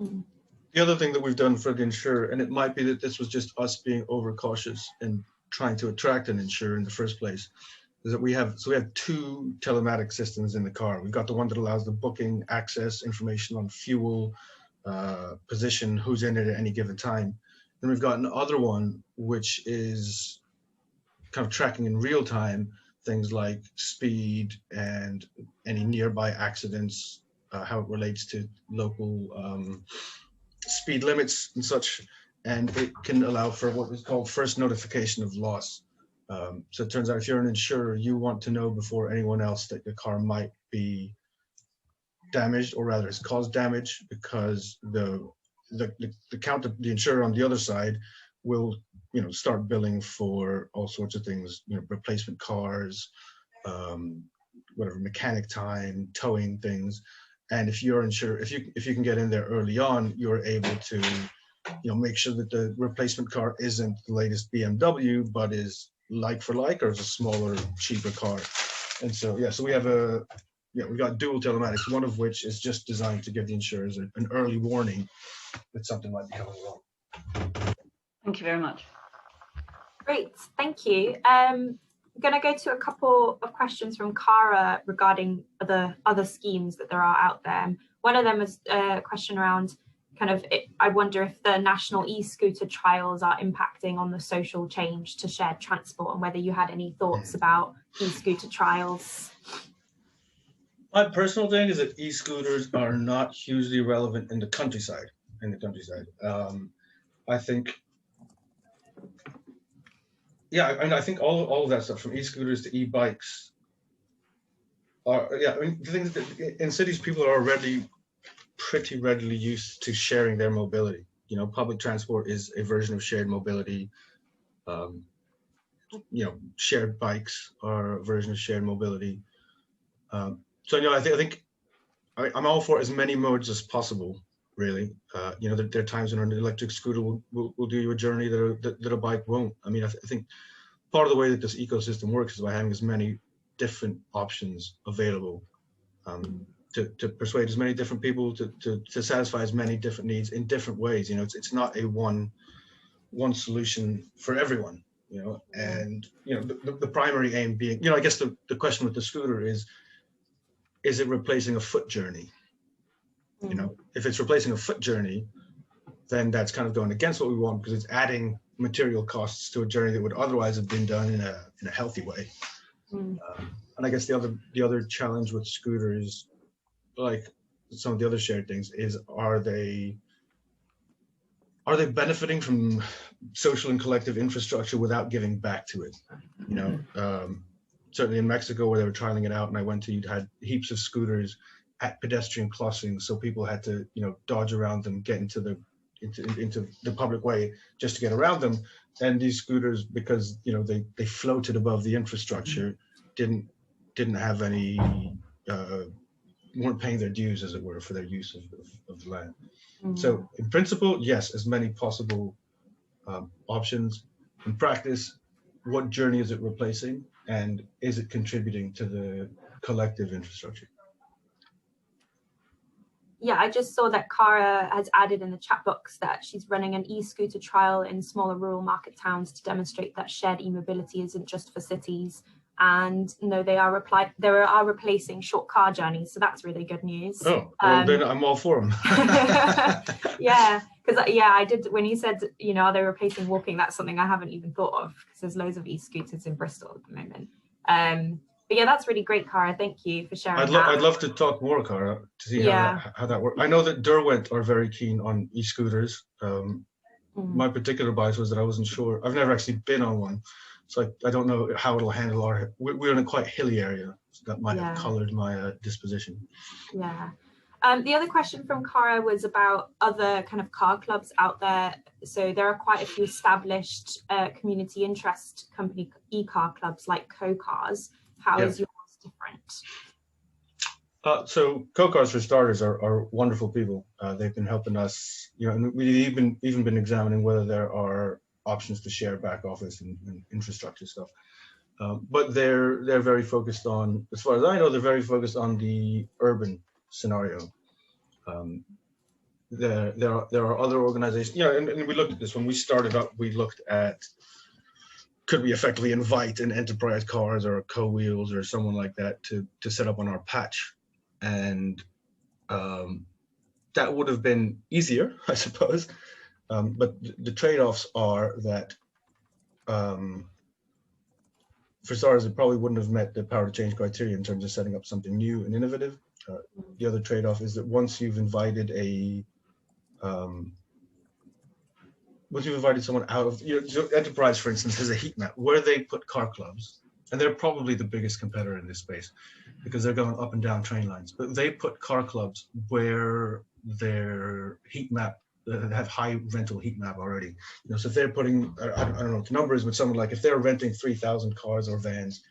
The other thing that we've done for the insurer, and it might be that this was just us being overcautious and trying to attract an insurer in the first place, is that we have 2 telematic systems in the car. We've got the one that allows the booking, access, information on fuel, position, who's in it at any given time. And we've got another one which is kind of tracking in real time things like speed and any nearby accidents, how it relates to local speed limits and such, and it can allow for what is called first notification of loss. So it turns out if you're an insurer, you want to know before anyone else that your car might be damaged, or rather has caused damage, because the insurer on the other side will start billing for all sorts of things, replacement cars, whatever, mechanic time, towing things. And if you're insured, if you can get in there early on, you're able to, make sure that the replacement car isn't the latest BMW, but is like for like, or is a smaller, cheaper car. And so, so we have we've got dual telematics, one of which is just designed to give the insurers an early warning that something might be coming wrong. Thank you very much. Great, thank you. I'm going to go to a couple of questions from Cara regarding the other schemes that there are out there. One of them is a question around I wonder if the national e-scooter trials are impacting on the social change to shared transport, and whether you had any thoughts about e-scooter trials. My personal thing is that e-scooters are not hugely relevant in the countryside. I think, I think all of that stuff, from e-scooters to e-bikes, yeah, I mean, the thing is that in cities, people are already pretty readily used to sharing their mobility. You know, public transport is a version of shared mobility. You know, shared bikes are a version of shared mobility. So, you know, I think I'm all for as many modes as possible, really. You know, there are times when an electric scooter will do you a journey that a bike won't. I mean, I think part of the way that this ecosystem works is by having as many different options available to persuade as many different people to satisfy as many different needs in different ways. You know, it's not a one solution for everyone. You know, and you know the primary aim being, you know, I guess the question with the scooter is it replacing a foot journey? You know, if it's replacing a foot journey, then that's kind of going against what we want, because it's adding material costs to a journey that would otherwise have been done in a healthy way. And I guess the other challenge with scooters, like some of the other shared things, is are they benefiting from social and collective infrastructure without giving back to it? You know, certainly in Mexico, where they were trialing it out, and I went to, you'd had heaps of scooters at pedestrian crossings, so people had to, you know, dodge around them, get into the public way just to get around them. And these scooters, because, you know, they floated above the infrastructure, didn't have any, weren't paying their dues, as it were, for their use of the land. So in principle, yes, as many possible options. In practice, what journey is it replacing, and is it contributing to the collective infrastructure? Yeah, I just saw that Cara has added in the chat box that she's running an e-scooter trial in smaller rural market towns to demonstrate that shared e-mobility isn't just for cities. And no, they are replacing short car journeys, so that's really good news. Oh, well, then I'm all for them. Yeah, because I did, when you said, you know, are they replacing walking, that's something I haven't even thought of, because there's loads of e-scooters in Bristol at the moment. But yeah, that's really great, Cara. Thank you for sharing that. I'd love to talk more, Cara, to see how that works. I know that Derwent are very keen on e-scooters. My particular bias was that I wasn't sure. I've never actually been on one, so I don't know how it'll handle our. We're in a quite hilly area, so that might have colored my disposition. Yeah. The other question from Cara was about other kind of car clubs out there. So there are quite a few established community interest company e-car clubs like Co-Cars. How is yours different? So Co-Cars, for starters, are wonderful people. They've been helping us, you know, and we've even been examining whether there are options to share back office and infrastructure stuff. But they're very focused on, as far as I know, they're very focused on the urban scenario. There are other organizations, you know, and we looked at this when we started up. We looked at, could we effectively invite an Enterprise Cars or a Co-Wheels or someone like that to set up on our patch, and that would have been easier, I suppose. But the trade-offs are that, for starters, it probably wouldn't have met the power to change criteria in terms of setting up something new and innovative. The other trade-off is that once you've invited someone out of, you know, so Enterprise, for instance, has a heat map where they put car clubs, and they're probably the biggest competitor in this space because they're going up and down train lines. But they put car clubs where their heat map have high rental heat map already. You know, so if they're putting, I don't know what the number is, but someone like if they're renting 3,000 cars or vans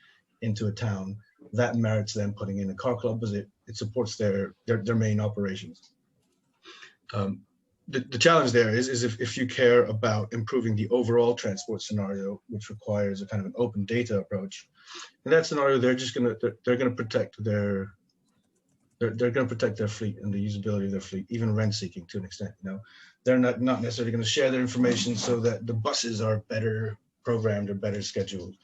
into a town, that merits them putting in a car club because it supports their main operations. The challenge there is if you care about improving the overall transport scenario, which requires a kind of an open data approach, in that scenario, they're gonna protect their fleet and the usability of their fleet, even rent seeking to an extent. You know, they're not necessarily going to share their information so that the buses are better programmed or better scheduled.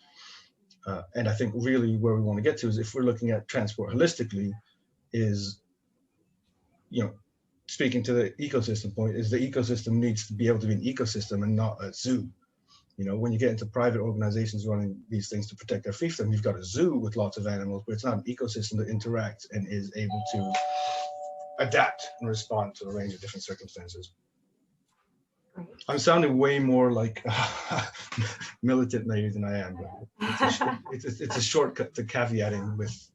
And I think really where we want to get to is, if we're looking at transport holistically, is, you know, speaking to the ecosystem point, is the ecosystem needs to be able to be an ecosystem and not a zoo. You know, when you get into private organizations running these things to protect their fiefdom, you've got a zoo with lots of animals, but it's not an ecosystem that interacts and is able to adapt and respond to a range of different circumstances. Great. I'm sounding way more like militant maybe than I am, but it's a shortcut to caveating with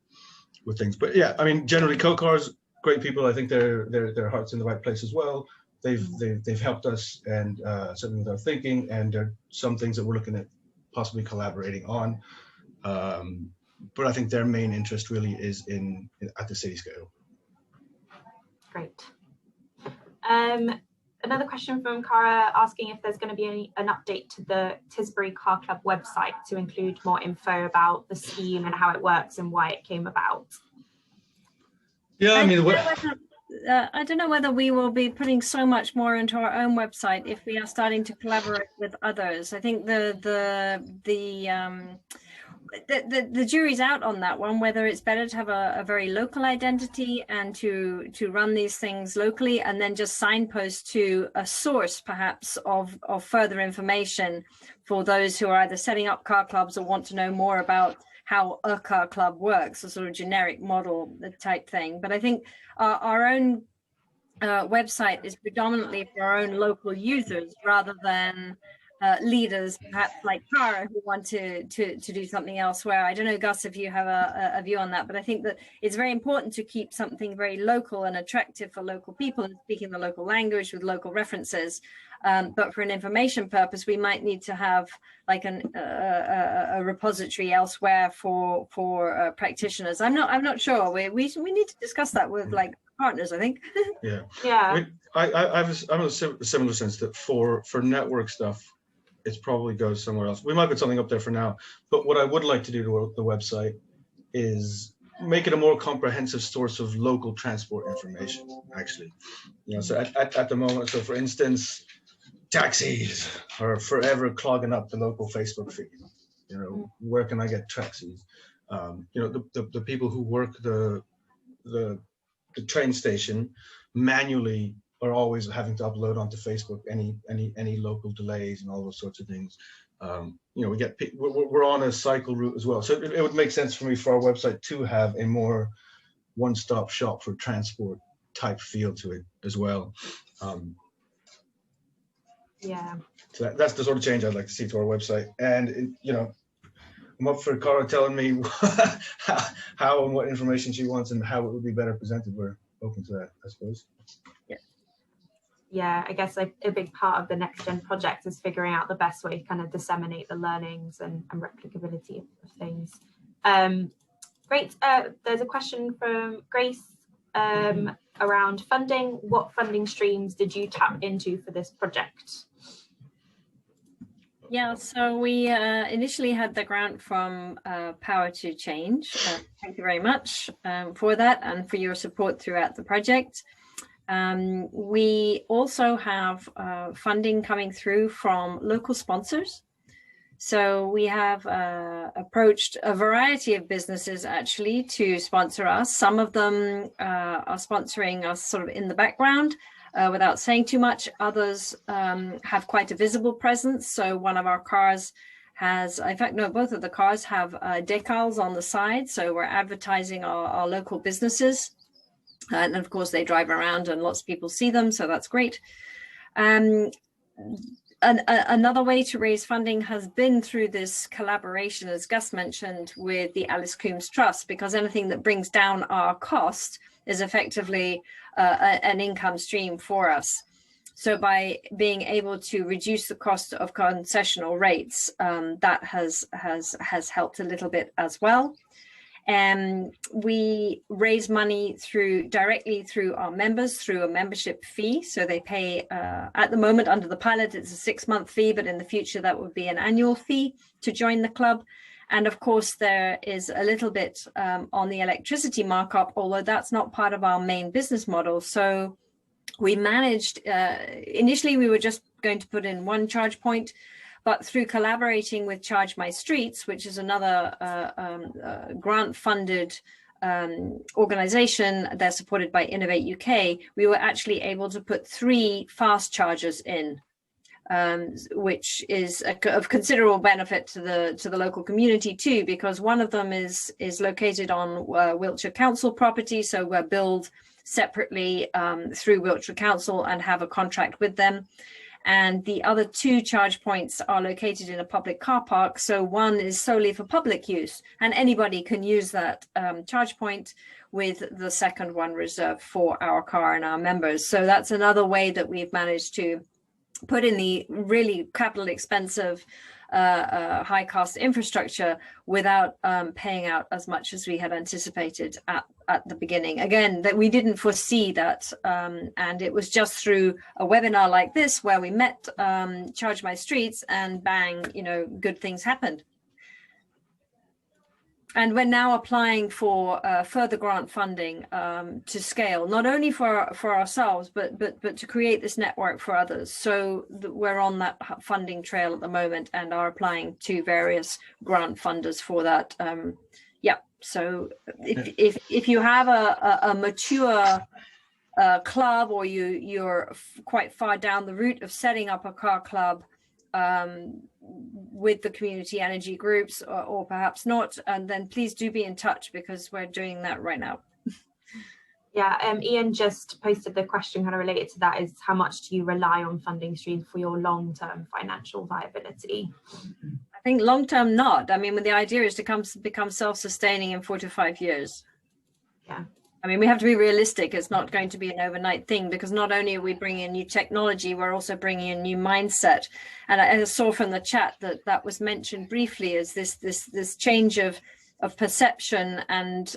things. But yeah, I mean, generally, co-cars, great people. I think their heart's in the right place as well. They've helped us, and certainly with our thinking, and there are some things that we're looking at possibly collaborating on. But I think their main interest really is at the city scale. Great. Another question from Cara asking if there's going to be an update to the Tisbury Car Club website to include more info about the scheme and how it works and why it came about. Yeah, I mean, I don't know whether we will be putting so much more into our own website if we are starting to collaborate with others. I think the jury's out on that one, whether it's better to have a very local identity and to run these things locally and then just signpost to a source perhaps of further information for those who are either setting up car clubs or want to know more about how a car club works, a sort of generic model type thing. But I think our own website is predominantly for our own local users rather than leaders, perhaps like Cara, who want to do something elsewhere. I don't know, Gus, if you have a view on that, but I think that it's very important to keep something very local and attractive for local people and speaking the local language with local references. But for an information purpose, we might need to have like a repository elsewhere for practitioners. I'm not sure. We need to discuss that with like partners, I think. Yeah. Yeah. I'm in a similar sense that for network stuff, it probably goes somewhere else. We might put something up there for now, but what I would like to do to the website is make it a more comprehensive source of local transport information, actually. So at the moment, so for instance, taxis are forever clogging up the local Facebook feed. Where can I get taxis? The people who work the train station manually are always having to upload onto Facebook any local delays and all those sorts of things. We're on a cycle route as well, so it would make sense for me for our website to have a more one-stop shop for transport type feel to it as well. Yeah. So that's the sort of change I'd like to see to our website, and I'm up for Cara telling me how and what information she wants and how it would be better presented. We're open to that, I suppose. Yeah, I guess like a big part of the Next Gen project is figuring out the best way to kind of disseminate the learnings and replicability of things. Great. There's a question from Grace around funding. What funding streams did you tap into for this project? Yeah, so we initially had the grant from Power to Change. Thank you very much for that and for your support throughout the project. We also have funding coming through from local sponsors. So we have approached a variety of businesses actually to sponsor us. Some of them are sponsoring us sort of in the background without saying too much. Others have quite a visible presence. So one of our cars has, in fact, no, both of the cars have decals on the side. So we're advertising our local businesses. And of course, they drive around and lots of people see them. So that's great. Another way to raise funding has been through this collaboration, as Gus mentioned, with the Alice Coombs Trust, because anything that brings down our cost is effectively an income stream for us. So by being able to reduce the cost of concessional rates, that has helped a little bit as well. And we raise money directly through our members through a membership fee. So they pay at the moment under the pilot, it's a 6-month fee, but in the future that would be an annual fee to join the club. And of course, there is a little bit on the electricity markup, although that's not part of our main business model. So we managed, initially we were just going to put in one charge point, but through collaborating with Charge My Streets, which is another grant-funded organization, they're supported by Innovate UK, we were actually able to put 3 fast chargers in, which is of considerable benefit to the local community too, because one of them is located on Wiltshire Council property, so we're billed separately through Wiltshire Council and have a contract with them. and the other 2 charge points are located in a public car park. So one is solely for public use, and anybody can use that charge point, with the second one reserved for our car and our members. So that's another way that we've managed to put in the really capital expensive high cost infrastructure without paying out as much as we had anticipated at the beginning. Again, that we didn't foresee that, and it was just through a webinar like this where we met Charge My Streets, and bang, you know, good things happened. And we're now applying for further grant funding to scale, not only for ourselves, but to create this network for others. So we're on that funding trail at the moment and are applying to various grant funders for that. Yeah. So if you have a mature club, or you're quite far down the route of setting up a car club, with the community energy groups, or perhaps not, and then please do be in touch, because we're doing that right now. Yeah, Ian just posted the question kind of related to that, is how much do you rely on funding streams for your long-term financial viability? I think long-term not. I mean, when the idea is to become self-sustaining in 4 to 5 years. Yeah. I mean, we have to be realistic. It's not going to be an overnight thing, because not only are we bringing in new technology, we're also bringing in new mindset. And I saw from the chat that was mentioned briefly, is this change of perception and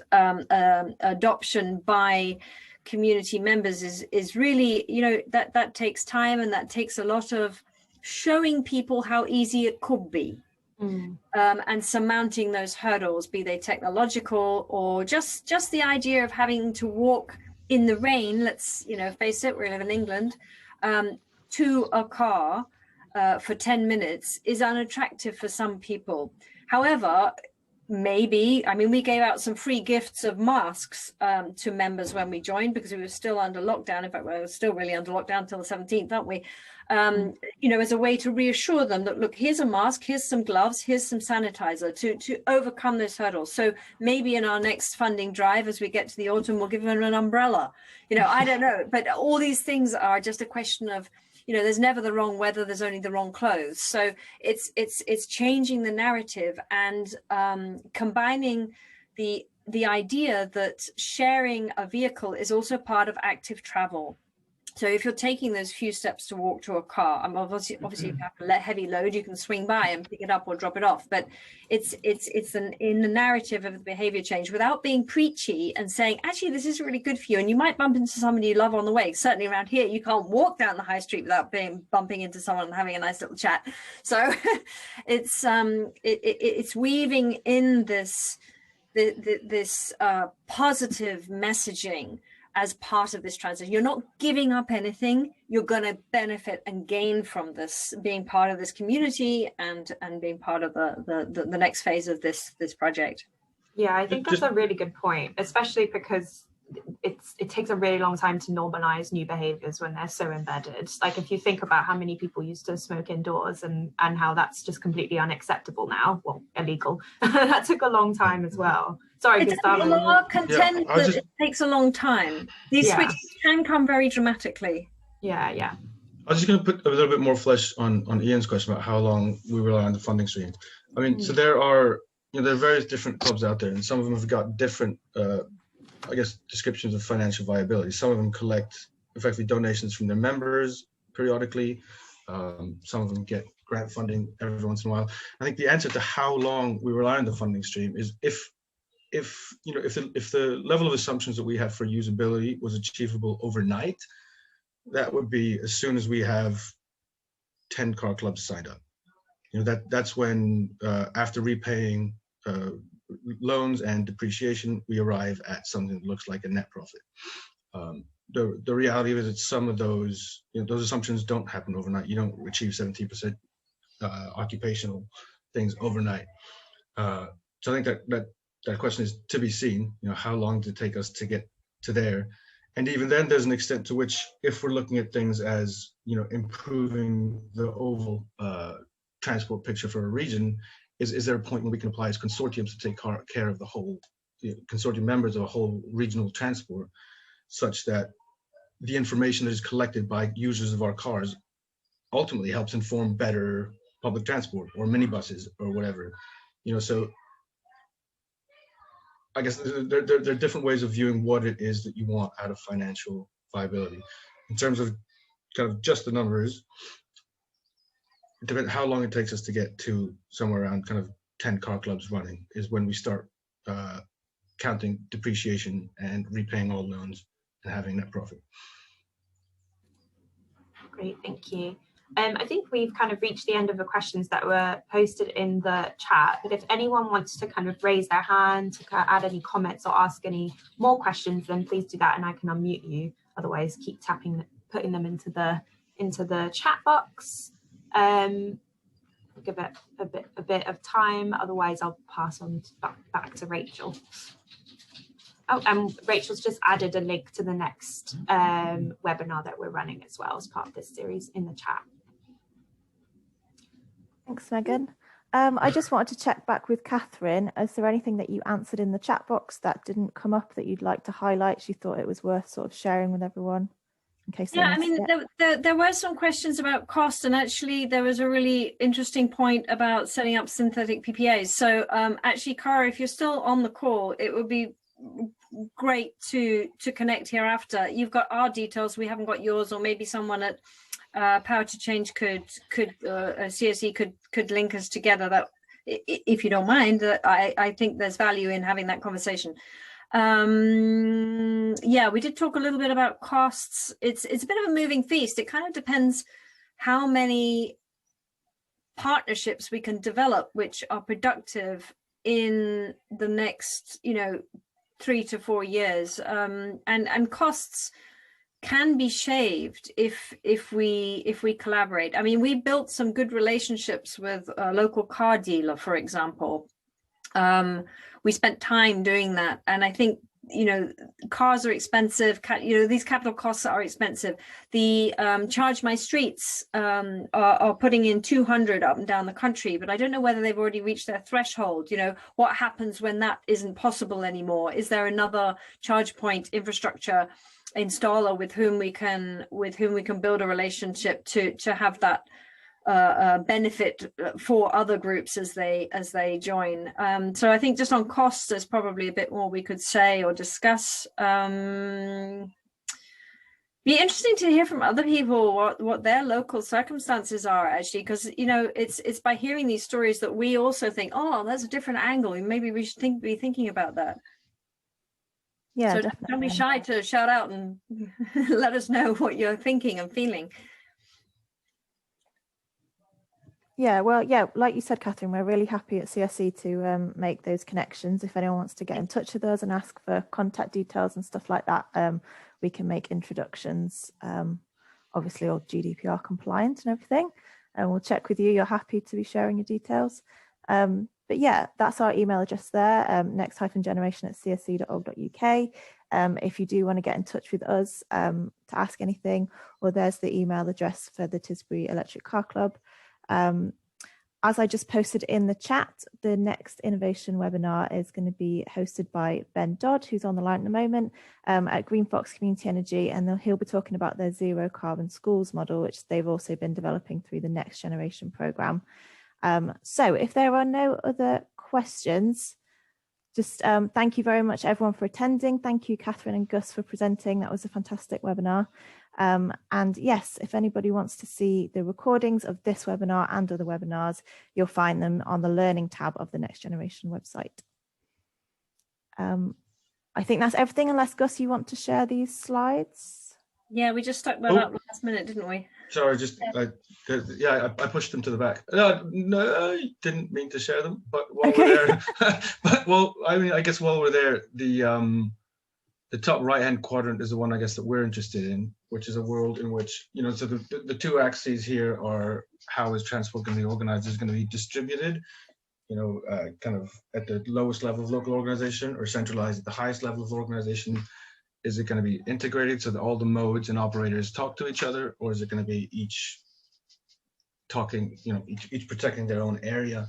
adoption by community members is really, you know, that takes time, and that takes a lot of showing people how easy it could be. And surmounting those hurdles, be they technological or just the idea of having to walk in the rain, let's, you know, face it, we live in England, to a car for 10 minutes is unattractive for some people. However, maybe, I mean, we gave out some free gifts of masks to members when we joined, because we were still under lockdown. In fact, we're still really under lockdown until the 17th, aren't we? You know, as a way to reassure them that, look, here's a mask, here's some gloves, here's some sanitizer to overcome those hurdles. So maybe in our next funding drive, as we get to the autumn, we'll give them an umbrella. You know, I don't know, but all these things are just a question of, you know, there's never the wrong weather, there's only the wrong clothes. So it's changing the narrative and combining the idea that sharing a vehicle is also part of active travel. So if you're taking those few steps to walk to a car, obviously if you have a heavy load, you can swing by and pick it up or drop it off. But it's in the narrative of the behavior change, without being preachy and saying, actually, this is really good for you. And you might bump into somebody you love on the way. Certainly around here, you can't walk down the high street without bumping into someone and having a nice little chat. So it's weaving in this positive messaging as part of this transition. You're not giving up anything. You're going to benefit and gain from this, being part of this community and being part of the next phase of this project. Yeah, I think that's a really good point, especially because it takes a really long time to normalize new behaviors when they're so embedded. Like if you think about how many people used to smoke indoors and how that's just completely unacceptable now, well, illegal. That took a long time as well. Sorry, Gustavo. People are content that it takes a long time. These switches can come very dramatically. Yeah. I was just going to put a little bit more flesh on Ian's question about how long we rely on the funding stream. I mean, so there are various different clubs out there, and some of them have got different, I guess, descriptions of financial viability. Some of them collect effectively donations from their members periodically. Some of them get grant funding every once in a while. I think the answer to how long we rely on the funding stream is if the level of assumptions that we have for usability was achievable overnight, that would be as soon as we have 10 car clubs signed up. That's when after repaying loans and depreciation, we arrive at something that looks like a net profit. The reality is that some of those assumptions don't happen overnight. You don't achieve 17% occupational things overnight. So I think that question is to be seen. How long did it take us to get to there? And even then, there's an extent to which, if we're looking at things as improving the overall transport picture for a region, is there a point when we can apply as consortiums to take care of the whole consortium members of a whole regional transport, such that the information that is collected by users of our cars ultimately helps inform better public transport or minibuses or whatever, so I guess there are different ways of viewing what it is that you want out of financial viability. In terms of kind of just the numbers, it depends how long it takes us to get to somewhere around kind of 10 car clubs running is when we start counting depreciation and repaying all loans and having net profit. Great, thank you. I think we've kind of reached the end of the questions that were posted in the chat, but if anyone wants to kind of raise their hand, to add any comments or ask any more questions, then please do that and I can unmute you. Otherwise, keep putting them into the chat box. Give it a bit of time, otherwise I'll pass on back to Rachel. Oh, and Rachel's just added a link to the next webinar that we're running as well as part of this series in the chat. Thanks, Megan. I just wanted to check back with Catherine. Is there anything that you answered in the chat box that didn't come up that you'd like to highlight? She thought it was worth sort of sharing with everyone in case. Yeah, I mean, there were some questions about cost, and actually there was a really interesting point about setting up synthetic PPAs. So actually, Cara, if you're still on the call, it would be great to connect hereafter. You've got our details, we haven't got yours, or maybe someone at Power to Change could CSE could link us together. That, if you don't mind, I think there's value in having that conversation. Yeah, we did talk a little bit about costs. It's a bit of a moving feast. It kind of depends how many partnerships we can develop which are productive in the next 3 to 4 years, and costs can be shaved if we collaborate. I mean, we built some good relationships with a local car dealer, for example. We spent time doing that, and I think cars are expensive. These capital costs are expensive. The Charge My Streets are putting in 200 up and down the country, but I don't know whether they've already reached their threshold. What happens when that isn't possible anymore? Is there another charge point infrastructure installer with whom we can build a relationship to have that benefit for other groups as they join? So I think just on costs, there's probably a bit more we could say or discuss. Be interesting to hear from other people what their local circumstances are, actually, because it's by hearing these stories that we also think, oh, there's a different angle, and maybe we should be thinking about that. Yeah, so definitely. Don't be shy to shout out and let us know what you're thinking and feeling. Yeah, well, yeah, like you said, Catherine, we're really happy at CSE to make those connections. If anyone wants to get in touch with us and ask for contact details and stuff like that, we can make introductions, obviously all GDPR compliant and everything. And we'll check with you. You're happy to be sharing your details. But yeah, that's our email address there, next-generation@csc.org.uk. If you do want to get in touch with us to ask anything, or there's the email address for the Tisbury Electric Car Club. As I just posted in the chat, the next innovation webinar is going to be hosted by Ben Dodd, who's on the line at the moment, at Green Fox Community Energy, and he'll be talking about their zero carbon schools model, which they've also been developing through the Next Generation programme. So if there are no other questions, just thank you very much everyone for attending. Thank you, Catherine and Gus, for presenting. That was a fantastic webinar. And yes, if anybody wants to see the recordings of this webinar and other webinars, you'll find them on the Learning tab of the Next Generation website. I think that's everything, unless Gus, you want to share these slides? Yeah, we just stuck that up last minute, didn't we? Sorry, I pushed them to the back. No, I didn't mean to share them, but while we're there, I guess while we're there, the top right-hand quadrant is the one I guess that we're interested in, which is a world in which, so the two axes here are how is transport going to be organized? Is it going to be distributed, kind of at the lowest level of local organization, or centralized at the highest level of organization? Is it going to be integrated so that all the modes and operators talk to each other, or is it going to be each talking, each protecting their own area?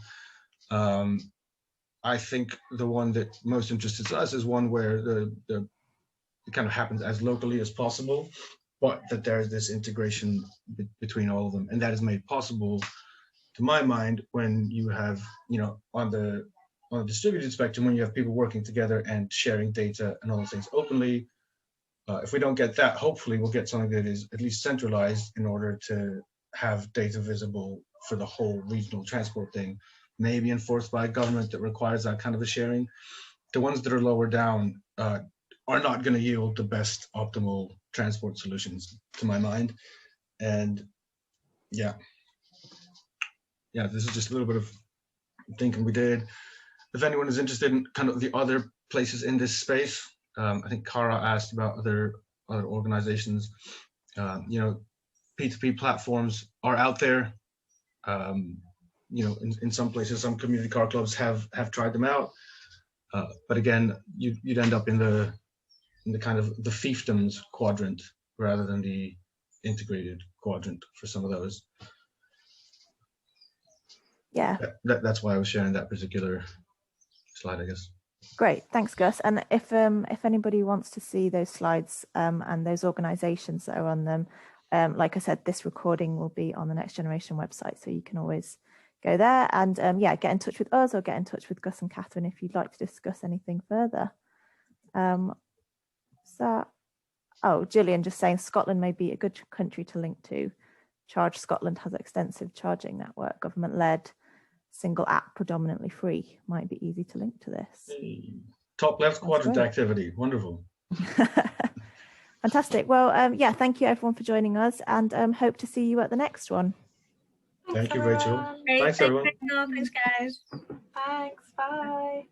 I think the one that most interests us is one where it kind of happens as locally as possible, but that there's this integration between all of them, and that is made possible, to my mind, when you have, you know, on the distributed spectrum, when you have people working together and sharing data and all those things openly. If we don't get that, hopefully we'll get something that is at least centralized in order to have data visible for the whole regional transport thing, maybe enforced by a government that requires that kind of a sharing. The ones that are lower down are not going to yield the best optimal transport solutions, to my mind. And yeah, this is just a little bit of thinking we did. If anyone is interested in kind of the other places in this space, I think Cara asked about other organizations. You know, P2P platforms are out there. You know, in some places, some community car clubs have tried them out. But again, you'd end up in the kind of the fiefdoms quadrant rather than the integrated quadrant for some of those. Yeah. That's why I was sharing that particular slide, I guess. Great, thanks, Gus. And if anybody wants to see those slides and those organisations that are on them, like I said, this recording will be on the Next Generation website, so you can always go there and yeah, get in touch with us or get in touch with Gus and Catherine if you'd like to discuss anything further. Gillian just saying Scotland may be a good country to link to. Charge Scotland has extensive charging network, government-led, single app, predominantly free. Might be easy to link to this. Top left quadrant activity, wonderful. Fantastic. Well, yeah, thank you everyone for joining us, and hope to see you at the next one. Thank you, Rachel. Great. Thanks, everyone. Thanks, guys. Thanks. Bye.